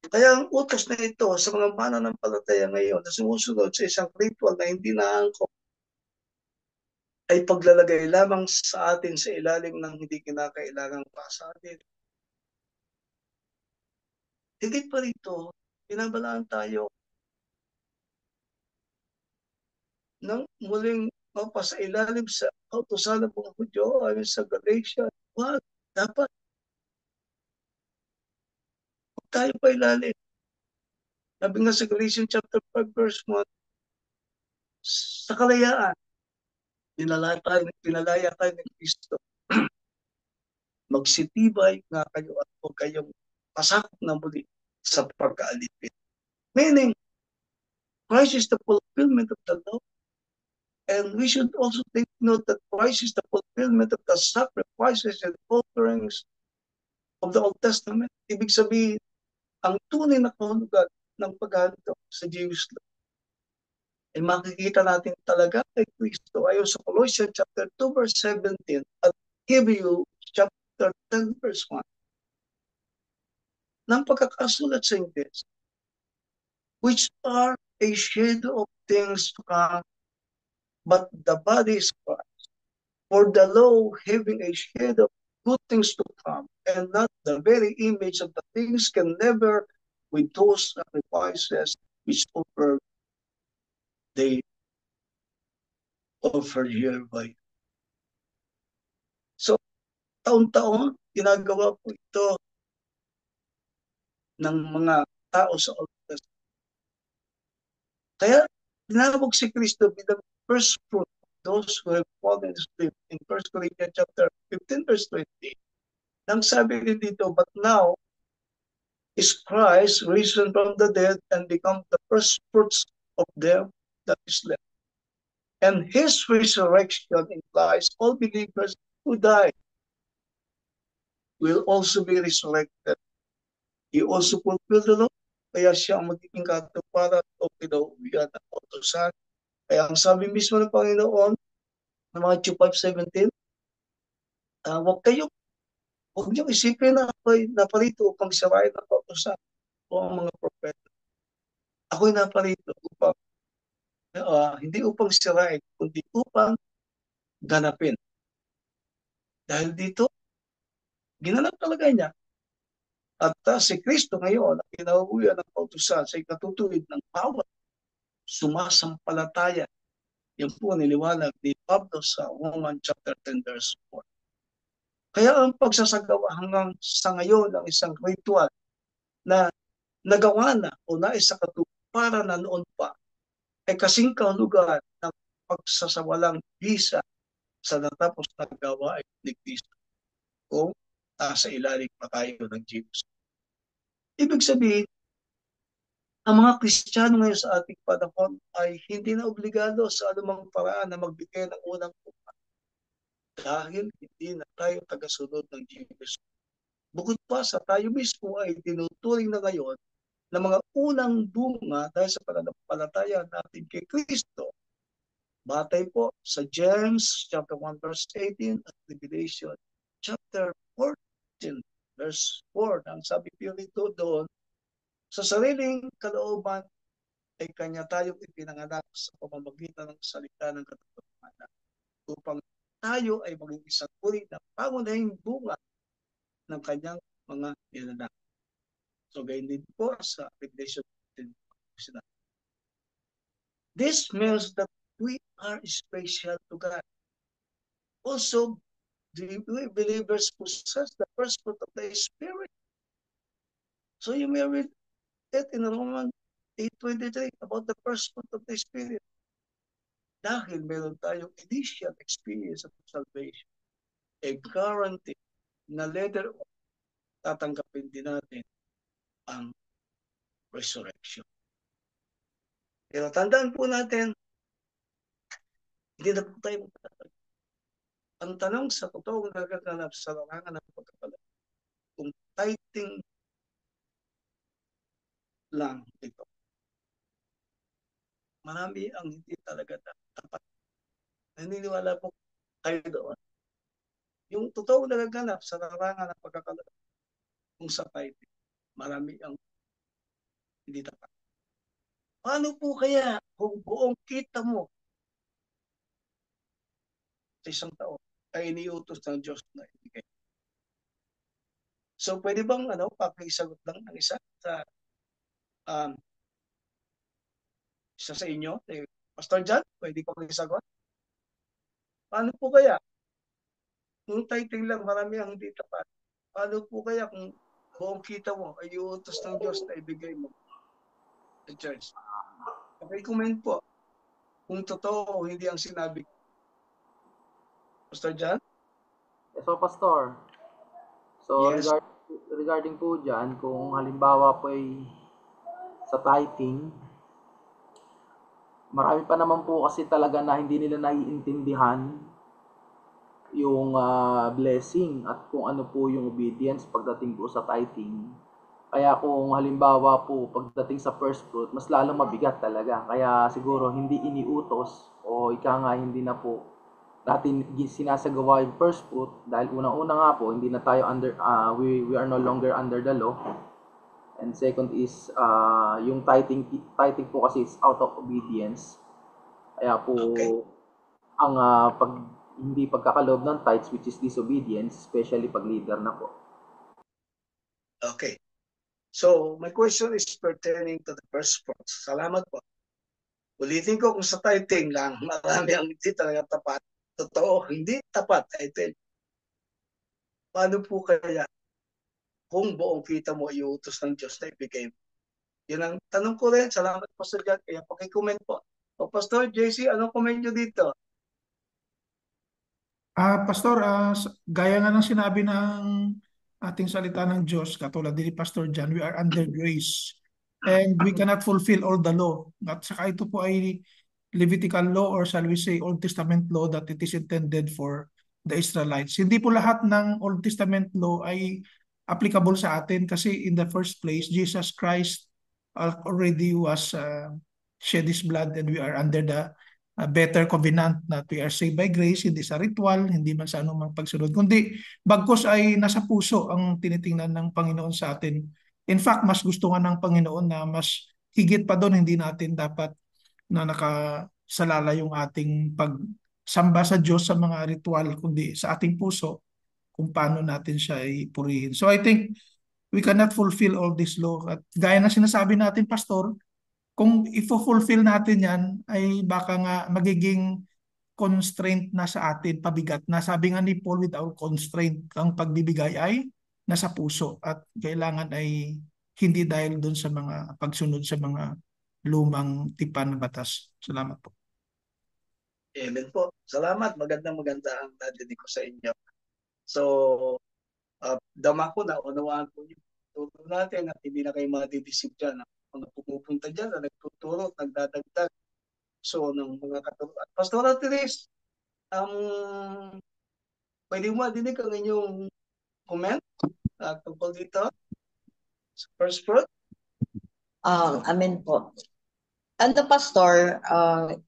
Speaker 2: Kaya ang utos na ito sa mga mananampalataya ngayon na sumusunod sa isang ritual na hindi naangkop ay paglalagay lamang sa atin sa ilalim ng hindi kinakailangang pasanin. Higit pa rito, pinabalaan tayo ng muling mapasa ilalim sa kautusan ng mga Hudyo ayon sa Galatians. Wag, dapat tayo pa ilalim. Sabi nga sa Galatians chapter 5 verse 1, sa kalayaan, pinalaya tayo ng Kristo. Magsitibay nga kayo at huwag kayong pasakop na muli sa pagkaalipin. Meaning, Christ is the fulfillment of the law. And we should also take note that Christ is the fulfillment of the sacrifices and offerings of the Old Testament. Ibig sabihin, ang tunay na kahulugan ng paghahanap sa Jewish law ay makikita natin talaga kay Kristo ayon sa Colossians chapter 2 verse 17 at Hebrews chapter 10 verse 1 ng pagkakasulat sa Ingles, which are a shadow of things to come, but the body is Christ. For the law having a shadow of good things to come, and not the very image of the things, can never, with those sacrifices which they offer hereby. So, taon-taon, ginagawa po ito ng mga tao sa Old Testament. Kaya, tinawag si Kristo bilang first fruit of those who have fallen asleep in 1 Corinthians chapter 15 verse 20. Nang sabi rin dito, but now is Christ risen from the dead and become the first fruits of them that is left. And his resurrection implies all believers who die will also be resurrected. He also fulfilled the law, kaya siya ang magiging katuparan o pinauwian ng kautusan. Kaya ang sabi mismo ng Panginoon, ng mga 5:17, huwag niyong isipin na ako'y naparito upang sirain ang kautusan o ang mga propeta. Ako'y naparito upang, hindi upang sirain, kundi upang ganapin. Dahil dito, ginanap talaga niya. At si Kristo ngayon, ang kinauuwian ng kautusan sa ikatutuwid ng bawat sumasampalataya. Yan po niliwanag ni Pablo sa Romans chapter 10 verse 4. Kaya ang pagsasagawa hanggang sa ngayon ng isang ritual na nagawa na o nais sa katuparan na noon pa ay kasing kahulugan ng pagsasawalang bisa sa natapos na gawain ni Kristo kung nasa ilalim pa tayo ng Diyos. Ibig sabihin, ang mga Kristiyano ngayon sa ating panahon ay hindi na obligado sa anumang paraan na magbigay ng unang bunga dahil hindi na tayo tagasunod ng Diyos. Bukod pa sa tayo mismo ay tinuturing na ngayon ng mga unang bunga dahil sa pananampalataya natin kay Kristo. Batay po sa James chapter 1 verse 18 at Revelation chapter 14 verse 4. Ang sabi po rito doon, sa sariling kalooban ay kanya tayong ipinanganak sa pamamagitan ng salita ng katotohanan upang tayo ay maging isang uri na pangunahing bunga ng kanyang mga nilalang. So, gayon din po sa Revelation 14. This means that we are special to God. Also, we believers possess the first fruit of the Spirit. So you may read it in Romans 8:23 about the first fruit of the Spirit. Dahil meron tayong initial experience of salvation, a guarantee na later on, tatanggapin din natin ang resurrection. Pero tandaan po natin, hindi na po tayo magtatag. Ang tanong sa totoong nagaganap sa larangan ng pagkakala, kung tithing lang ito. Marami ang hindi talaga dapat. Naniniwala po kayo doon. Yung totoong nagaganap sa larangan ng pagkakala, kung sa tithing, marami ang hindi dapat. Paano po kaya kung buong kita mo sa isang taon ay iniutos ng Diyos na ibigay? So, pwede bang pakisagot lang ang isa sa inyo? Pastor John, pwede ko pakisagot? Paano po kaya? Kung tithing lang, marami ang hindi tapat. Paano po kaya kung buong kita mo ay iutos ng Diyos na ibigay mo? the church. Recommend po kung totoo o hindi ang sinabi. Pastor John?
Speaker 1: So, Pastor, so
Speaker 2: Yes.
Speaker 1: regarding po dyan, kung halimbawa po ay sa tithing, marami pa naman po kasi talaga na hindi nila naiintindihan yung blessing at kung ano po yung obedience pagdating po sa tithing. Kaya kung halimbawa po pagdating sa first fruit, mas lalong mabigat talaga. Kaya siguro hindi iniutos o ika nga hindi na po natin sinasagawa yung first fruit dahil unang-una nga po hindi na tayo we are no longer under the law. And second is yung tithing po kasi is out of obedience. Kaya po ang hindi pagkakaloob ng tithes, which is disobedience, especially pag leader na po.
Speaker 2: Okay. So, my question is pertaining to the first fruits. Salamat po. Ulitin ko kung sa tithing lang, marami ang hindi talaga tapat. Totoo, hindi tapat. I tell you. Paano po kaya kung buong kita mo iutos ng Diyos na ibigay mo? Yun ang tanong ko rin. Salamat, Pastor John. Kaya pakicomment po. O Pastor JC, anong comment nyo dito?
Speaker 3: Pastor, gaya nga ng sinabi ng ating salita ng Diyos, katulad din ni Pastor John, we are under grace and we cannot fulfill all the law. At saka ito po ay Levitical law or shall we say Old Testament law that it is intended for the Israelites. Hindi po lahat ng Old Testament law ay applicable sa atin kasi in the first place, Jesus Christ already was shed His blood and we are under the a better covenant that we are saved by grace, hindi sa ritual, hindi man sa anumang pagsunod, kundi bagkus ay nasa puso ang tinitingnan ng Panginoon sa atin. In fact, mas gusto nga ng Panginoon na mas higit pa doon, hindi natin dapat na nakasalala yung ating pagsamba sa Diyos sa mga ritual, kundi sa ating puso kung paano natin siya ipurihin. So I think we cannot fulfill all this law. At gaya na sinasabi natin, Pastor, kung ifo-fulfill natin yan, ay baka nga magiging constraint na sa atin, pabigat na. Sabi nga ni Paul, without constraint, ang pagbibigay ay nasa puso at kailangan ay hindi dahil doon sa mga pagsunod sa mga lumang tipan na batas. Salamat po.
Speaker 2: Amen po. Salamat. Maganda ang nadinig ko sa inyo. So, dama ko na, unawaan ko yung tuturo natin at hindi na kayo madidisip dyan. Mga pumupunta dyan na nagtuturo, nagdadagdag. So, ng mga katulad. Pastoral Therese, pwede mo madinig ang inyong comment tungkol dito sa first fruit?
Speaker 5: Amen po. Ano, Pastor,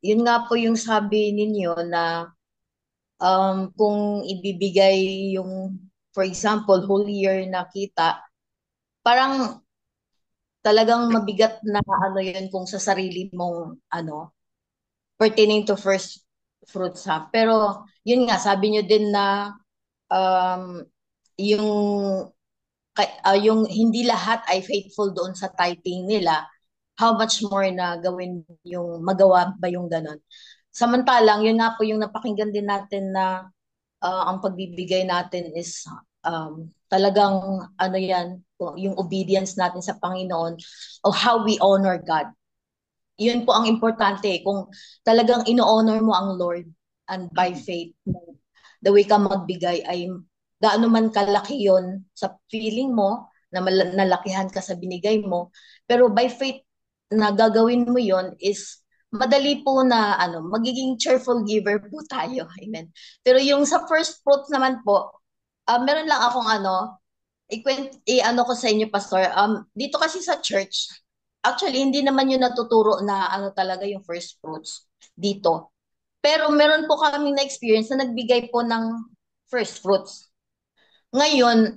Speaker 5: yun nga po yung sabi ninyo na kung ibibigay yung, for example, whole year na kita, parang talagang mabigat na ano yun kung sa sarili mong pertaining to first fruits ha. Pero yun nga, sabi nyo din na yung yung hindi lahat ay faithful doon sa tithing nila, how much more na gawin yung magawa ba yung ganon. Samantalang, yun nga po yung napakinggan din natin na ang pagbibigay natin is talagang yan, yung obedience natin sa Panginoon o how we honor God. Yun po ang importante. Kung talagang ino-honor mo ang Lord and by faith, the way ka magbigay ay gaano man kalaki yon sa feeling mo na nalakihan ka sa binigay mo, pero by faith na gagawin mo yon is madali po na magiging cheerful giver po tayo. Amen. Pero yung sa first fruit naman po, meron lang akong ko sa inyo, Pastor. Dito kasi sa church, actually hindi naman yun natuturo na talaga yung first fruits dito. Pero meron po kaming na-experience na nagbigay po ng first fruits. Ngayon,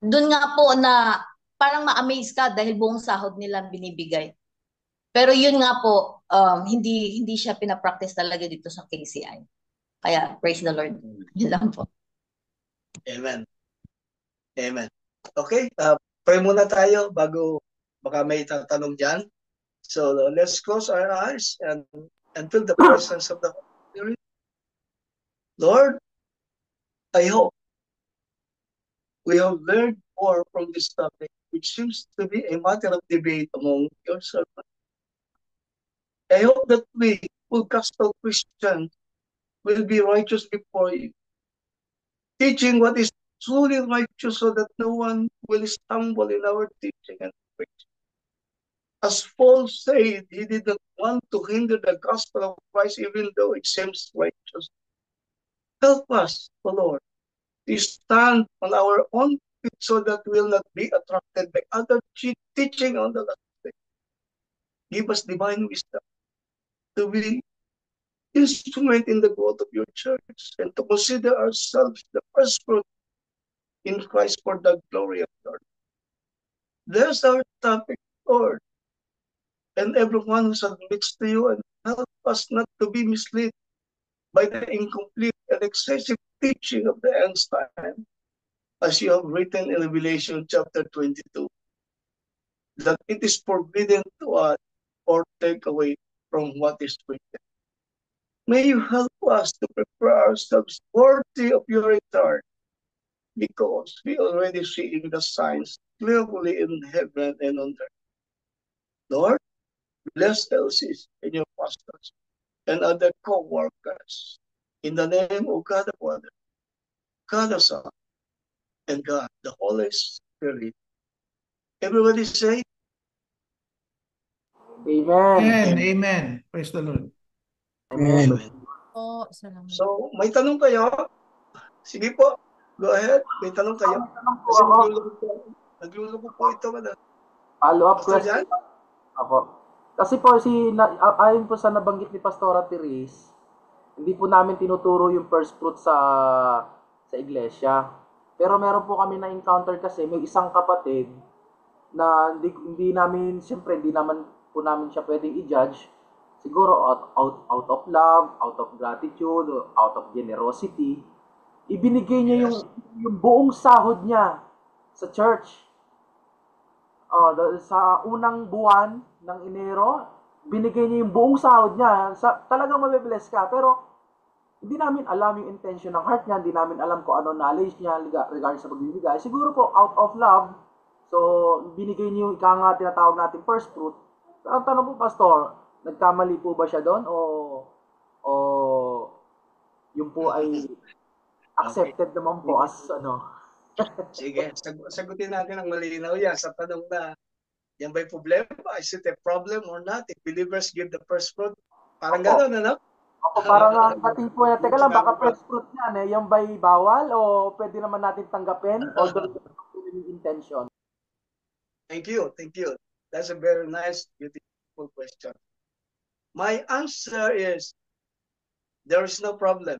Speaker 5: dun nga po na parang ma-amaze ka dahil buong sahod nila binibigay. Pero yun nga po, hindi siya pinapractice talaga dito sa KCI. Kaya, praise the Lord. Yun lang po.
Speaker 2: Amen. Amen. Okay, pray muna tayo bago baka may tatanong dyan. So, let's close our eyes and feel the presence of the Holy Spirit. Lord, I hope we have learned more from this topic which seems to be a matter of debate among yourself. I hope that we, full gospel Christians, will be righteous before you, teaching what is truly righteous so that no one will stumble in our teaching and preaching. As Paul said, he did not want to hinder the gospel of Christ even though it seems righteous. Help us, O Lord, to stand on our own feet so that we will not be attracted by other teaching on the last day. Give us divine wisdom to be instrument in the growth of your church and to consider ourselves the first fruit in Christ for the glory of God. There's our topic, Lord, and everyone who submits to you, and help us not to be misled by the incomplete and excessive teaching of the end time, as you have written in Revelation chapter 22, that it is forbidden to add or take away from what is written. May you help us to prepare ourselves worthy of your return, because we already seeing the signs clearly in heaven and on earth. Lord, bless Elsie and your pastors and other co-workers. In the name of God the Father, God the Son, and God the Holy Spirit. Everybody say,
Speaker 1: Amen.
Speaker 3: Amen. Amen. Praise the Lord.
Speaker 1: Amen.
Speaker 2: Amen.
Speaker 5: Po, salamat.
Speaker 2: So, may tanong kayo? Sige po, go ahead. May tanong kayo?
Speaker 1: Tanong po
Speaker 2: Kasi
Speaker 1: ako,
Speaker 2: nagluluko po ito.
Speaker 1: follow-up
Speaker 2: Pastor
Speaker 1: question.
Speaker 2: Jan?
Speaker 1: Ako. Kasi po ayon po sa nabanggit ni Pastora Therese, hindi po namin tinuturo yung first fruit sa iglesia. Pero meron po kami na encounter kasi may isang kapatid na hindi namin, siyempre hindi naman po namin siya pwedeng i-judge. Siguro out of love, out of gratitude, out of generosity, ibinigay niya yung buong sahod niya sa church. Sa unang buwan ng Enero, binigay niya yung buong sahod niya. Talagang mabibless ka. Pero hindi namin alam yung intention ng heart niya. Hindi namin alam kung ano knowledge niya regarding sa pagbibigay. Siguro po, out of love, so binigay niya yung nga tinatawag natin first fruit. Ang tanong po, Pastor, nagkamali po ba siya doon? O yung po ay accepted naman po as ano?
Speaker 2: Sige, sagutin natin ang malinaw yan sa tanong na yan ba'y problema? Is it a problem or not? If believers give the first fruit, parang
Speaker 1: Opo.
Speaker 2: gano'n, ano?
Speaker 1: Opo, parang ang dating po na, teka lang, baka first fruit yan yan ba'y bawal o pwede naman natin tanggapin? Although yung intention.
Speaker 2: Thank you. That's a very nice, beautiful question. My answer is, there is no problem.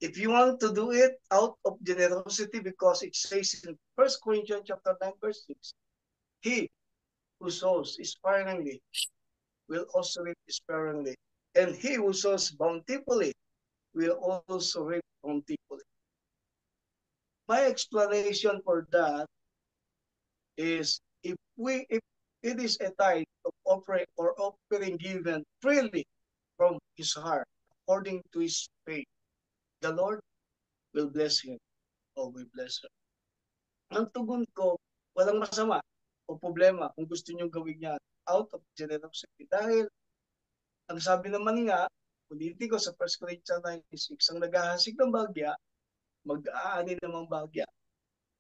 Speaker 2: If you want to do it out of generosity, because it says in 1 Corinthians chapter 9, verse 6, he who sows sparingly will also reap sparingly, and he who sows bountifully will also reap bountifully. My explanation for that is, if it is a tithe of offering given freely from his heart, according to his faith, the Lord will bless him or will bless her. Ang tugon ko, walang masama o problema kung gusto nyo gawin yan out of generosity. Dahil, ang sabi naman nga, ulitin ko sa 1 Corinthians 9:6, ang naghahasik ng bagya, mag-aani namang bagya.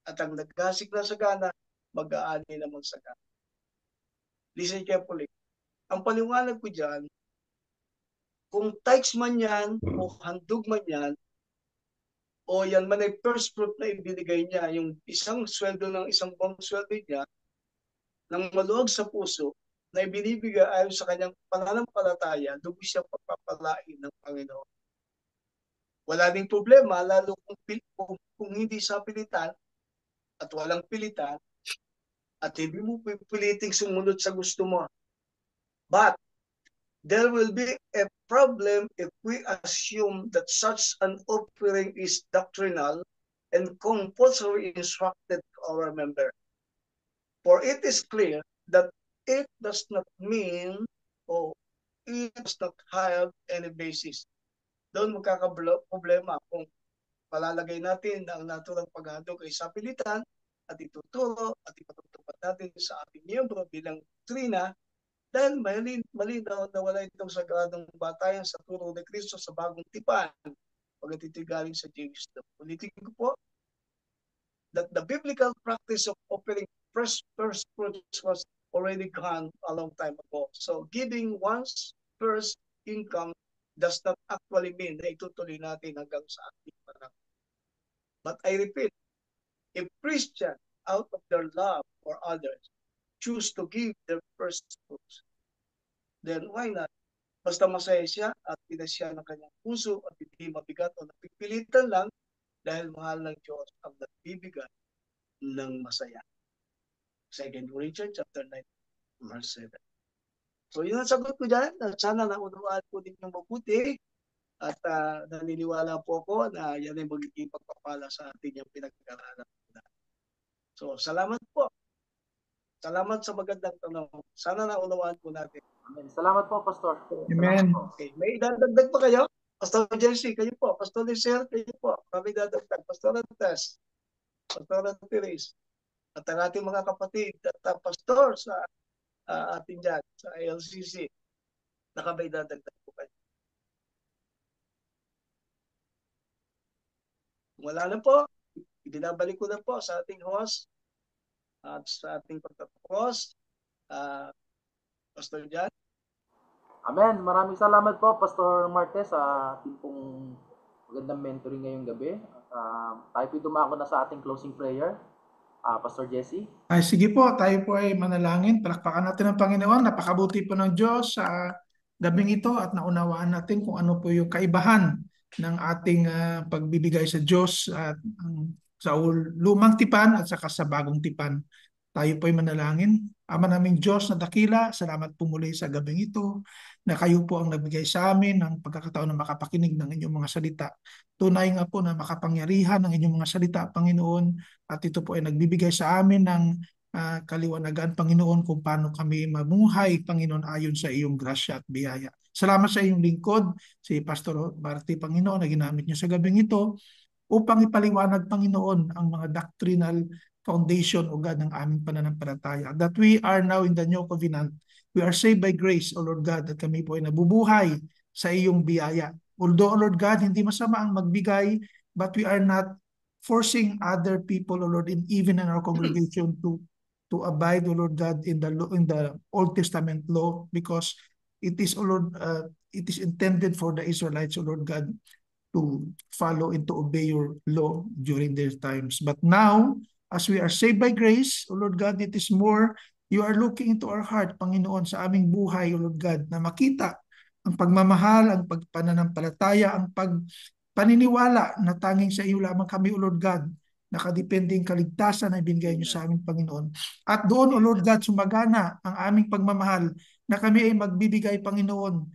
Speaker 2: At ang naghahasik ng sagana, mag-aani namang sagana. Listen carefully. Ang paliwanag ko dyan, kung tithes man yan o handog man yan, o yan man ay first fruit na ibinigay niya, yung isang sweldo ng isang buong sweldo niya, ng maluwag sa puso, na ibinibigay ayon sa kanyang pananampalataya, doon siya pagpapalain ng Panginoon. Wala ding problema, lalo kung hindi sa pilitan, at walang pilitan, at hindi mo pipiliting sumunod sa gusto mo. But, there will be a problem if we assume that such an offering is doctrinal and compulsory instructed to our member. For it is clear that it does not mean or it does not have any basis. Doon magkakaproblema kung palalagay natin na ang naturang paghandog ay sa pilitan at ituturo at ipatutupad natin sa ating miyembro bilang doktrina dahil malinaw na wala itong sagradong batayan sa turo ni Kristo sa bagong tipan pag ito galing sa Jewish law. Ulitin ko po that the biblical practice of offering first fruits was already gone a long time ago. So giving one's first income does not actually mean na itutuloy natin hanggang sa ating panahon. But I repeat, if Christians out of their love for others choose to give their first fruits, then why not? Basta masaya siya at pinasya ng kanyang puso at hindi mabigat o napipilitan lang dahil mahal ng Diyos ang nagbibigay ng masaya. 2 Corinthians chapter 9, verse 7. So yun ang sagot ko dyan. Sana naunawaan po ninyong mabuti at naniniwala po ako na yan ay magiging pagpapala sa atin yung pinag-aralan. So salamat po. Salamat sa magandang tanong. Sana naunawaan po natin.
Speaker 1: Amen. Salamat po, Pastor.
Speaker 3: Amen.
Speaker 1: Salamat po.
Speaker 2: Okay, may dadagdag pa kayo? Pastor Jesse, kayo po. Pastor Lizer, kayo po. Kami dadagdag. Pastor Antas, Pastor Antiris, at ang ating mga kapatid at pastor sa ating dyan, sa ILCC, na kami dadagdag po kayo. Wala na po. Ibinabalik ko na po sa ating host at sa ating pagtatapos. Pastor Jan.
Speaker 1: Amen. Maraming salamat po, Pastor Martes, sa ating pong magandang mentoring ngayong gabi. Tayo po dumako na sa ating closing prayer. Pastor Jesse.
Speaker 3: Ay, sige po, tayo po ay manalangin. Palakpakan natin ang Panginoon. Napakabuti po ng Diyos sa gabing ito at naunawaan natin kung ano po yung kaibahan ng ating pagbibigay sa Diyos at sa lumang tipan at saka sa bagong tipan. Tayo po ay manalangin. Ama naming Diyos na dakila, salamat po muli sa gabing ito na kayo po ang nagbigay sa amin ng pagkakataon na makapakinig ng inyong mga salita. Tunay nga po na makapangyarihan ng inyong mga salita, Panginoon, at ito po ay nagbibigay sa amin ng kaliwanagan, Panginoon, kung paano kami mamuhay, Panginoon, ayon sa iyong grasya at biyaya. Salamat sa iyong lingkod, si Pastor Marty, Panginoon, na ginamit niyo sa gabing ito upang ipaliwanag, Panginoon, ang mga doctrinal foundation, O God, ng aming pananampalataya. That we are now in the new covenant. We are saved by grace, O Lord God, at kami po ay nabubuhay sa iyong biyaya. Although, O Lord God, hindi masama ang magbigay, but we are not forcing other people, O Lord, even in our congregation to abide, O Lord God, in the Old Testament law, because it is, O Lord, it is intended for the Israelites, O Lord God, to follow and to obey your law during their times. But now, as we are saved by grace, O Lord God, it is more, you are looking into our heart, Panginoon, sa aming buhay, O Lord God, na makita ang pagmamahal, ang pagpananampalataya, ang paniniwala na tanging sa iyo lamang kami, O Lord God, nakadepending kaligtasan na ibinigay niyo sa aming Panginoon. At doon, O Lord God, sumagana ang aming pagmamahal na kami ay magbibigay, Panginoon,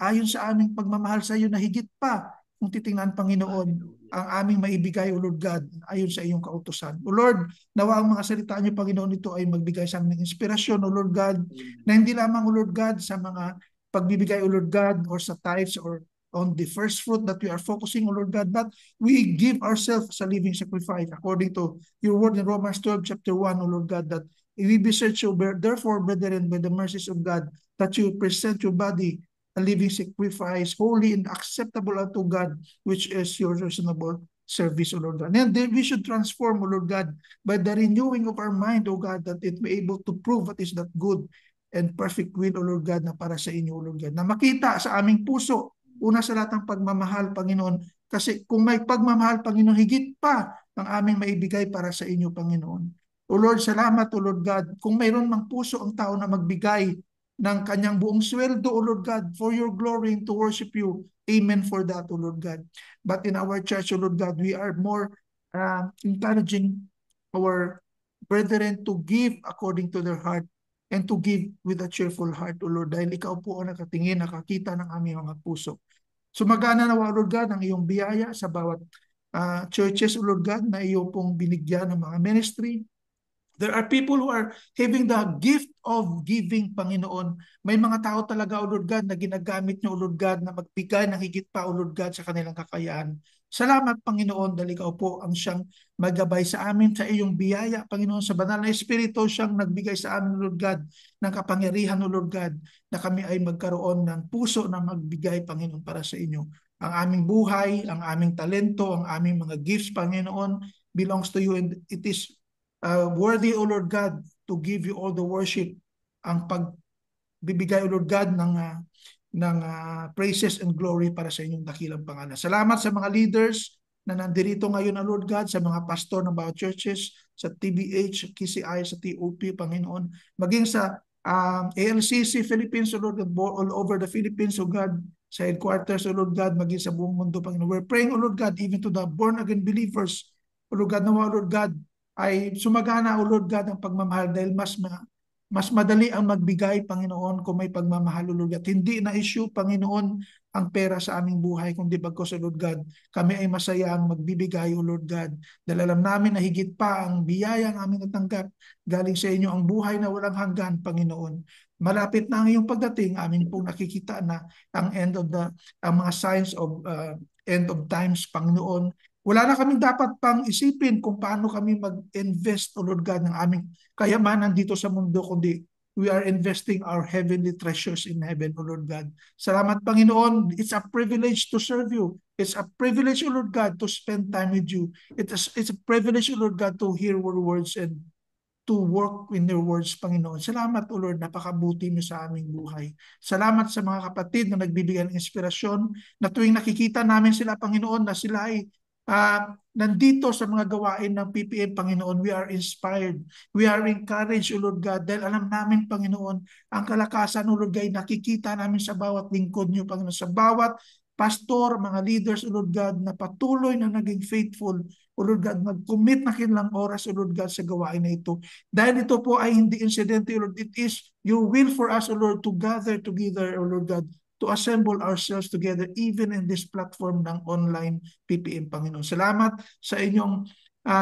Speaker 3: ayon sa aming pagmamahal sa iyo na higit pa kung titingnan, Panginoon, ang aming maibigay, O Lord God, ayon sa iyong kautusan. O Lord, nawa ang mga salita niyo, Panginoon, ito ay magbigay sa aming inspirasyon, O Lord God, na hindi lamang, O Lord God, sa mga pagbibigay, O Lord God, or sa tithes or on the first fruit that we are focusing, O Lord God, but we give ourselves as a living sacrifice according to your word in Romans 12, chapter 1, O Lord God, that we beseech you, therefore, brethren, by the mercies of God, that you present your body a living sacrifice, holy and acceptable unto God, which is your reasonable service, O Lord God. And then we should transform, O Lord God, by the renewing of our mind, O God, that it may able to prove what is that good and perfect will, O Lord God, na para sa inyo, O Lord God. Na makita sa aming puso, una sa lahat ng pagmamahal, Panginoon, kasi kung may pagmamahal, Panginoon, higit pa ang aming maibigay para sa inyo, Panginoon. O Lord, salamat, O Lord God, kung mayroon mang puso ang tao na magbigay ng kanyang buong sweldo, O Lord God, for your glory and to worship you. Amen for that, O Lord God. But in our church, O Lord God, we are more encouraging our brethren to give according to their heart and to give with a cheerful heart, O Lord, dahil ikaw po ang nakatingin, nakakita ng aming mga puso. Sumagana nawa, O Lord God, ang iyong biyaya sa bawat churches, O Lord God, na iyo pong binigyan ng mga ministry. There are people who are having the gift of giving, Panginoon. May mga tao talaga, O Lord God, na ginagamit niyo, O Lord God, na magbigay ng higit pa, O Lord God, sa kanilang kakayaan. Salamat, Panginoon, dahil ikaw po ang siyang maggabay sa amin sa iyong biyaya, Panginoon, sa banal na Espiritu siyang nagbigay sa amin, Lord God, ng kapangyarihan, Lord God, na kami ay magkaroon ng puso na magbigay, Panginoon, para sa inyo. Ang aming buhay, ang aming talento, ang aming mga gifts, Panginoon, belongs to you, and it is worthy, O Lord God, to give you all the worship, ang pagbibigay, O Lord God, ng praises and glory para sa inyong dakilang pangalan. Salamat sa mga leaders na nandirito ngayon, Lord God, sa mga pastor ng bawat churches, sa TBH, KCI, sa TOP, Panginoon, maging sa ALCC Philippines, O Lord God, all over the Philippines, O God, sa headquarters, O Lord God, maging sa buong mundo, Panginoon. We're praying, O Lord God, even to the born-again believers, O Lord God, na O Lord God, ay sumagana, O Lord God, ang pagmamahal dahil mas madali ang magbigay, Panginoon, kung may pagmamahal, O Lord God. Hindi na issue, Panginoon, ang pera sa aming buhay, kundi bagkus, O Lord God, kami ay masayang magbibigay, O Lord God. Dahil alam namin na higit pa ang biyaya ang aming natanggap galing sa inyo, ang buhay na walang hanggan, Panginoon. Malapit na ang iyong pagdating, amin pong nakikita na ang mga signs of end of times, Panginoon. Wala na kaming dapat pang isipin kung paano kami mag-invest, O Lord God, ng aming kayamanan dito sa mundo, kundi we are investing our heavenly treasures in heaven, O Lord God. Salamat, Panginoon. It's a privilege to serve you. It's a privilege, O Lord God, to spend time with you. It's a privilege, O Lord God, to hear your words and to work in your words, Panginoon. Salamat, O Lord, napakabuti mo sa aming buhay. Salamat sa mga kapatid na nagbibigay ng inspirasyon, na tuwing nakikita namin sila, Panginoon, na sila ay nandito sa mga gawain ng PPM, Panginoon, we are inspired. We are encouraged, O Lord God, dahil alam namin, Panginoon, ang kalakasan, O Lord God, nakikita namin sa bawat lingkod niyo, Panginoon, sa bawat pastor, mga leaders, O Lord God, na patuloy na naging faithful, O Lord God, mag-commit na kanilang oras, O Lord God, sa gawain na ito. Dahil ito po ay hindi incidente, O Lord, it is your will for us, O Lord, to gather together, O Lord God, to assemble ourselves together even in this platform ng online PPM, Panginoon. Salamat sa inyong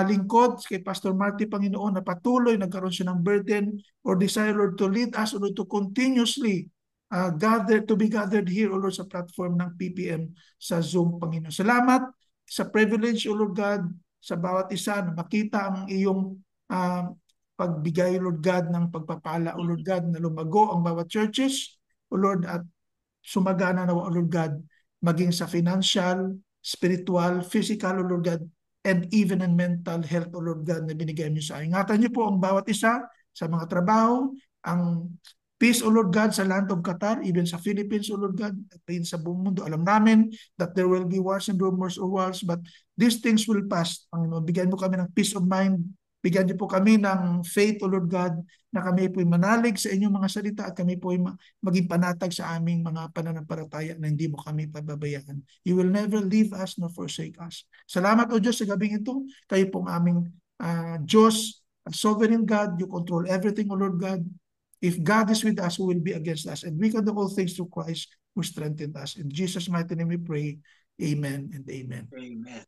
Speaker 3: lingkod, kay Pastor Marty, Panginoon, na patuloy nagkaroon siya ng burden or desire, Lord, to lead us, O Lord, to continuously to be gathered here, O Lord, sa platform ng PPM sa Zoom, Panginoon. Salamat sa privilege, O Lord God, sa bawat isa na makita ang iyong pagbigay, Lord God, ng pagpapala, O Lord God, na lumago ang bawat churches, O Lord, at sumagana na, O Lord God, maging sa financial, spiritual, physical, O Lord God, and even in mental health, O Lord God, na binigay niyo sa akin. Ingatan niyo po ang bawat isa sa mga trabaho, ang peace, O Lord God, sa land of Qatar, even sa Philippines, O Lord God, at rin sa buong mundo. Alam namin that there will be wars and rumors or wars, but these things will pass. Panginoon, bigyan mo kami ng peace of mind. Bigyan niyo po kami ng faith, O Lord God, na kami po'y manalig sa inyong mga salita at kami po'y maging panatag sa aming mga pananampalataya na hindi mo kami pababayaan. You will never leave us nor forsake us. Salamat, O Diyos, sa gabing ito. Kayo pong aming Diyos, sovereign God. You control everything, O Lord God. If God is with us, who will be against us? And we can do all things through Christ who strengthened us. In Jesus' mighty name we pray. Amen and amen.
Speaker 2: Amen.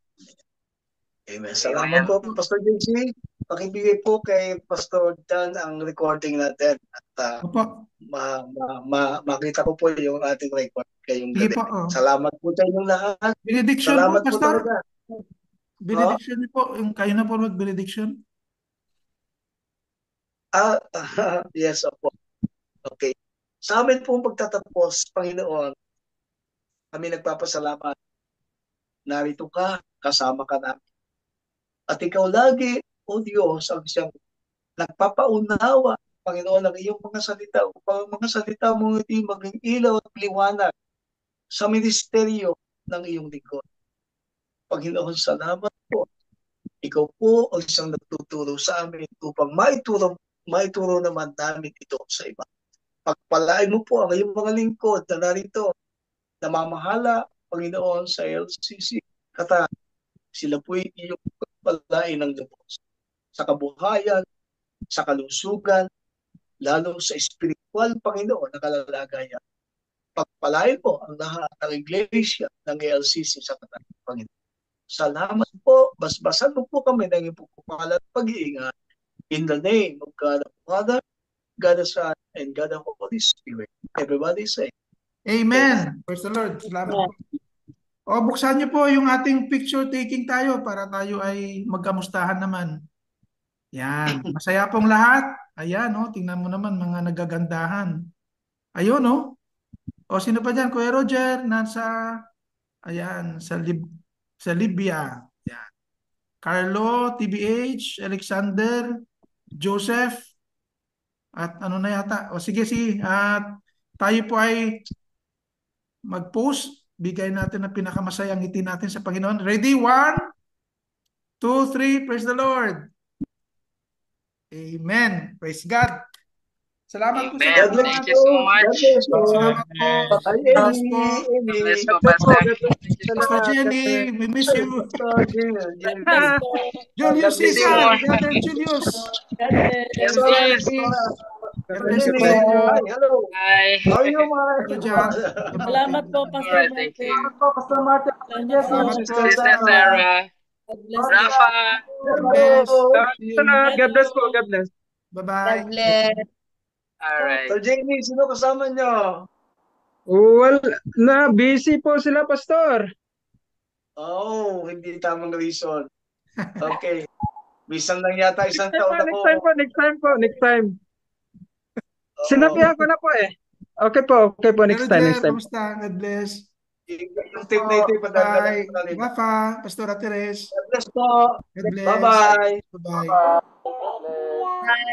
Speaker 2: Amen. Salamat po, Pastor JC. Pakibigay po kay Pastor Dan ang recording natin. At
Speaker 3: Opo.
Speaker 2: makita ko po yung ating record kayong
Speaker 3: Sige
Speaker 2: gabi.
Speaker 3: po.
Speaker 2: Salamat po sa inyong lahat.
Speaker 3: Benediction
Speaker 2: Salamat
Speaker 3: po,
Speaker 2: po
Speaker 3: Pastor.
Speaker 2: talaga.
Speaker 3: Benediction niyo po. Kayo na po mag-benediction.
Speaker 2: Yes, opo. Okay. Sa amin pong pagtatapos, Panginoon, kami nagpapasalamat. Narito ka, kasama ka namin. At ikaw lagi, O Diyos, ang siyang nagpapaunawa, Panginoon, ng iyong mga salita, upang mga salita mo iti maging ilaw at liwanag sa ministeryo ng iyong lingkod. Panginoon, salamat po. Ikaw po ang siyang nagtuturo sa amin upang maituro naman namin ito sa iba. Pagpalain mo po ang iyong mga lingkod na narito, namamahala, Panginoon, sa LCC. Kata, sila po iyong pagpalain ng lubos sa kabuhayan, sa kalusugan, lalo sa spiritual, Panginoon, na kalalagayan. Pagpalain po ang lahat ng iglesia ng LCC sa Katang, Panginoon. Salamat po. Basbasan mo po kami ng iyong pagpapala at pag-iingat. In the name of God the Father, God the Son, and God the Holy Spirit. Everybody say,
Speaker 3: Amen. Praise the Lord. Salamat po. O, buksan niyo po yung ating picture taking tayo para tayo ay magkamustahan naman. Yan. Masaya pong lahat. Ayan, oh, tingnan mo naman mga nagagandahan. Ayun, oh. O, sino pa dyan? Kuya Roger, ayan, sa Libya. Yan. Carlo, TBH, Alexander, Joseph, at ano na yata. O, sige, at tayo po ay mag-post. Bigay natin ang pinakamasayang ngiti natin sa Panginoon. Ready? 1, 2, 3. Praise the Lord. Amen. Praise God. Salamat po sa
Speaker 2: God
Speaker 6: Amen.
Speaker 2: bless
Speaker 6: Thank
Speaker 2: you.
Speaker 6: you so much.
Speaker 2: God bless you.
Speaker 3: Salamat po.
Speaker 2: Ay,
Speaker 3: God bless po.
Speaker 6: God bless
Speaker 2: God
Speaker 6: po,
Speaker 2: bless po.
Speaker 6: Pastor.
Speaker 2: God bless
Speaker 6: Thank you so
Speaker 3: Pastor
Speaker 6: much.
Speaker 3: Jenny, we miss
Speaker 2: you.
Speaker 3: you.
Speaker 2: Pastor Jill.
Speaker 4: Bless po.
Speaker 3: Julius
Speaker 2: God bless
Speaker 6: See you
Speaker 3: Caesar,
Speaker 6: more.
Speaker 3: Brother Julius.
Speaker 4: God bless.
Speaker 6: Yes,
Speaker 2: Pastor
Speaker 6: please.
Speaker 2: Anthony.
Speaker 3: God
Speaker 2: Pastor
Speaker 3: bless you
Speaker 2: Jenny.
Speaker 3: sa inyo.
Speaker 2: Hi, hello.
Speaker 6: Bye.
Speaker 2: How are you,
Speaker 3: Pastor John.
Speaker 2: mga?
Speaker 4: Salamat po, Pastor
Speaker 6: Alright, thank you.
Speaker 4: Martin.
Speaker 1: Salamat po, Pastor Martin.
Speaker 4: Salamat po.
Speaker 3: Salamat po.
Speaker 2: Sister
Speaker 6: Sister
Speaker 2: Sarah.
Speaker 6: Sarah.
Speaker 4: God bless po.
Speaker 6: Rafa.
Speaker 3: God bless.
Speaker 4: God bless po.
Speaker 7: God bless.
Speaker 3: Bye-bye.
Speaker 5: God bless.
Speaker 6: Alright.
Speaker 2: Pastor Jenny, sino kasama nyo?
Speaker 7: Well, busy po sila, Pastor.
Speaker 2: Oh, hindi tamang reason. Okay. Bisan lang yata isang taon ako.
Speaker 7: Next time.
Speaker 2: Oo.
Speaker 7: Sinabihan ko na po eh. Okay po, next time.
Speaker 3: Roger, kamusta? God bless.
Speaker 2: Yung tip na ito, ipadadala
Speaker 3: Bye.
Speaker 2: ko na rin.
Speaker 3: Rafa, Pastora Teres.
Speaker 2: God bless po.
Speaker 3: God bless.
Speaker 2: Bye-bye.
Speaker 3: Bye-bye.
Speaker 1: God bless.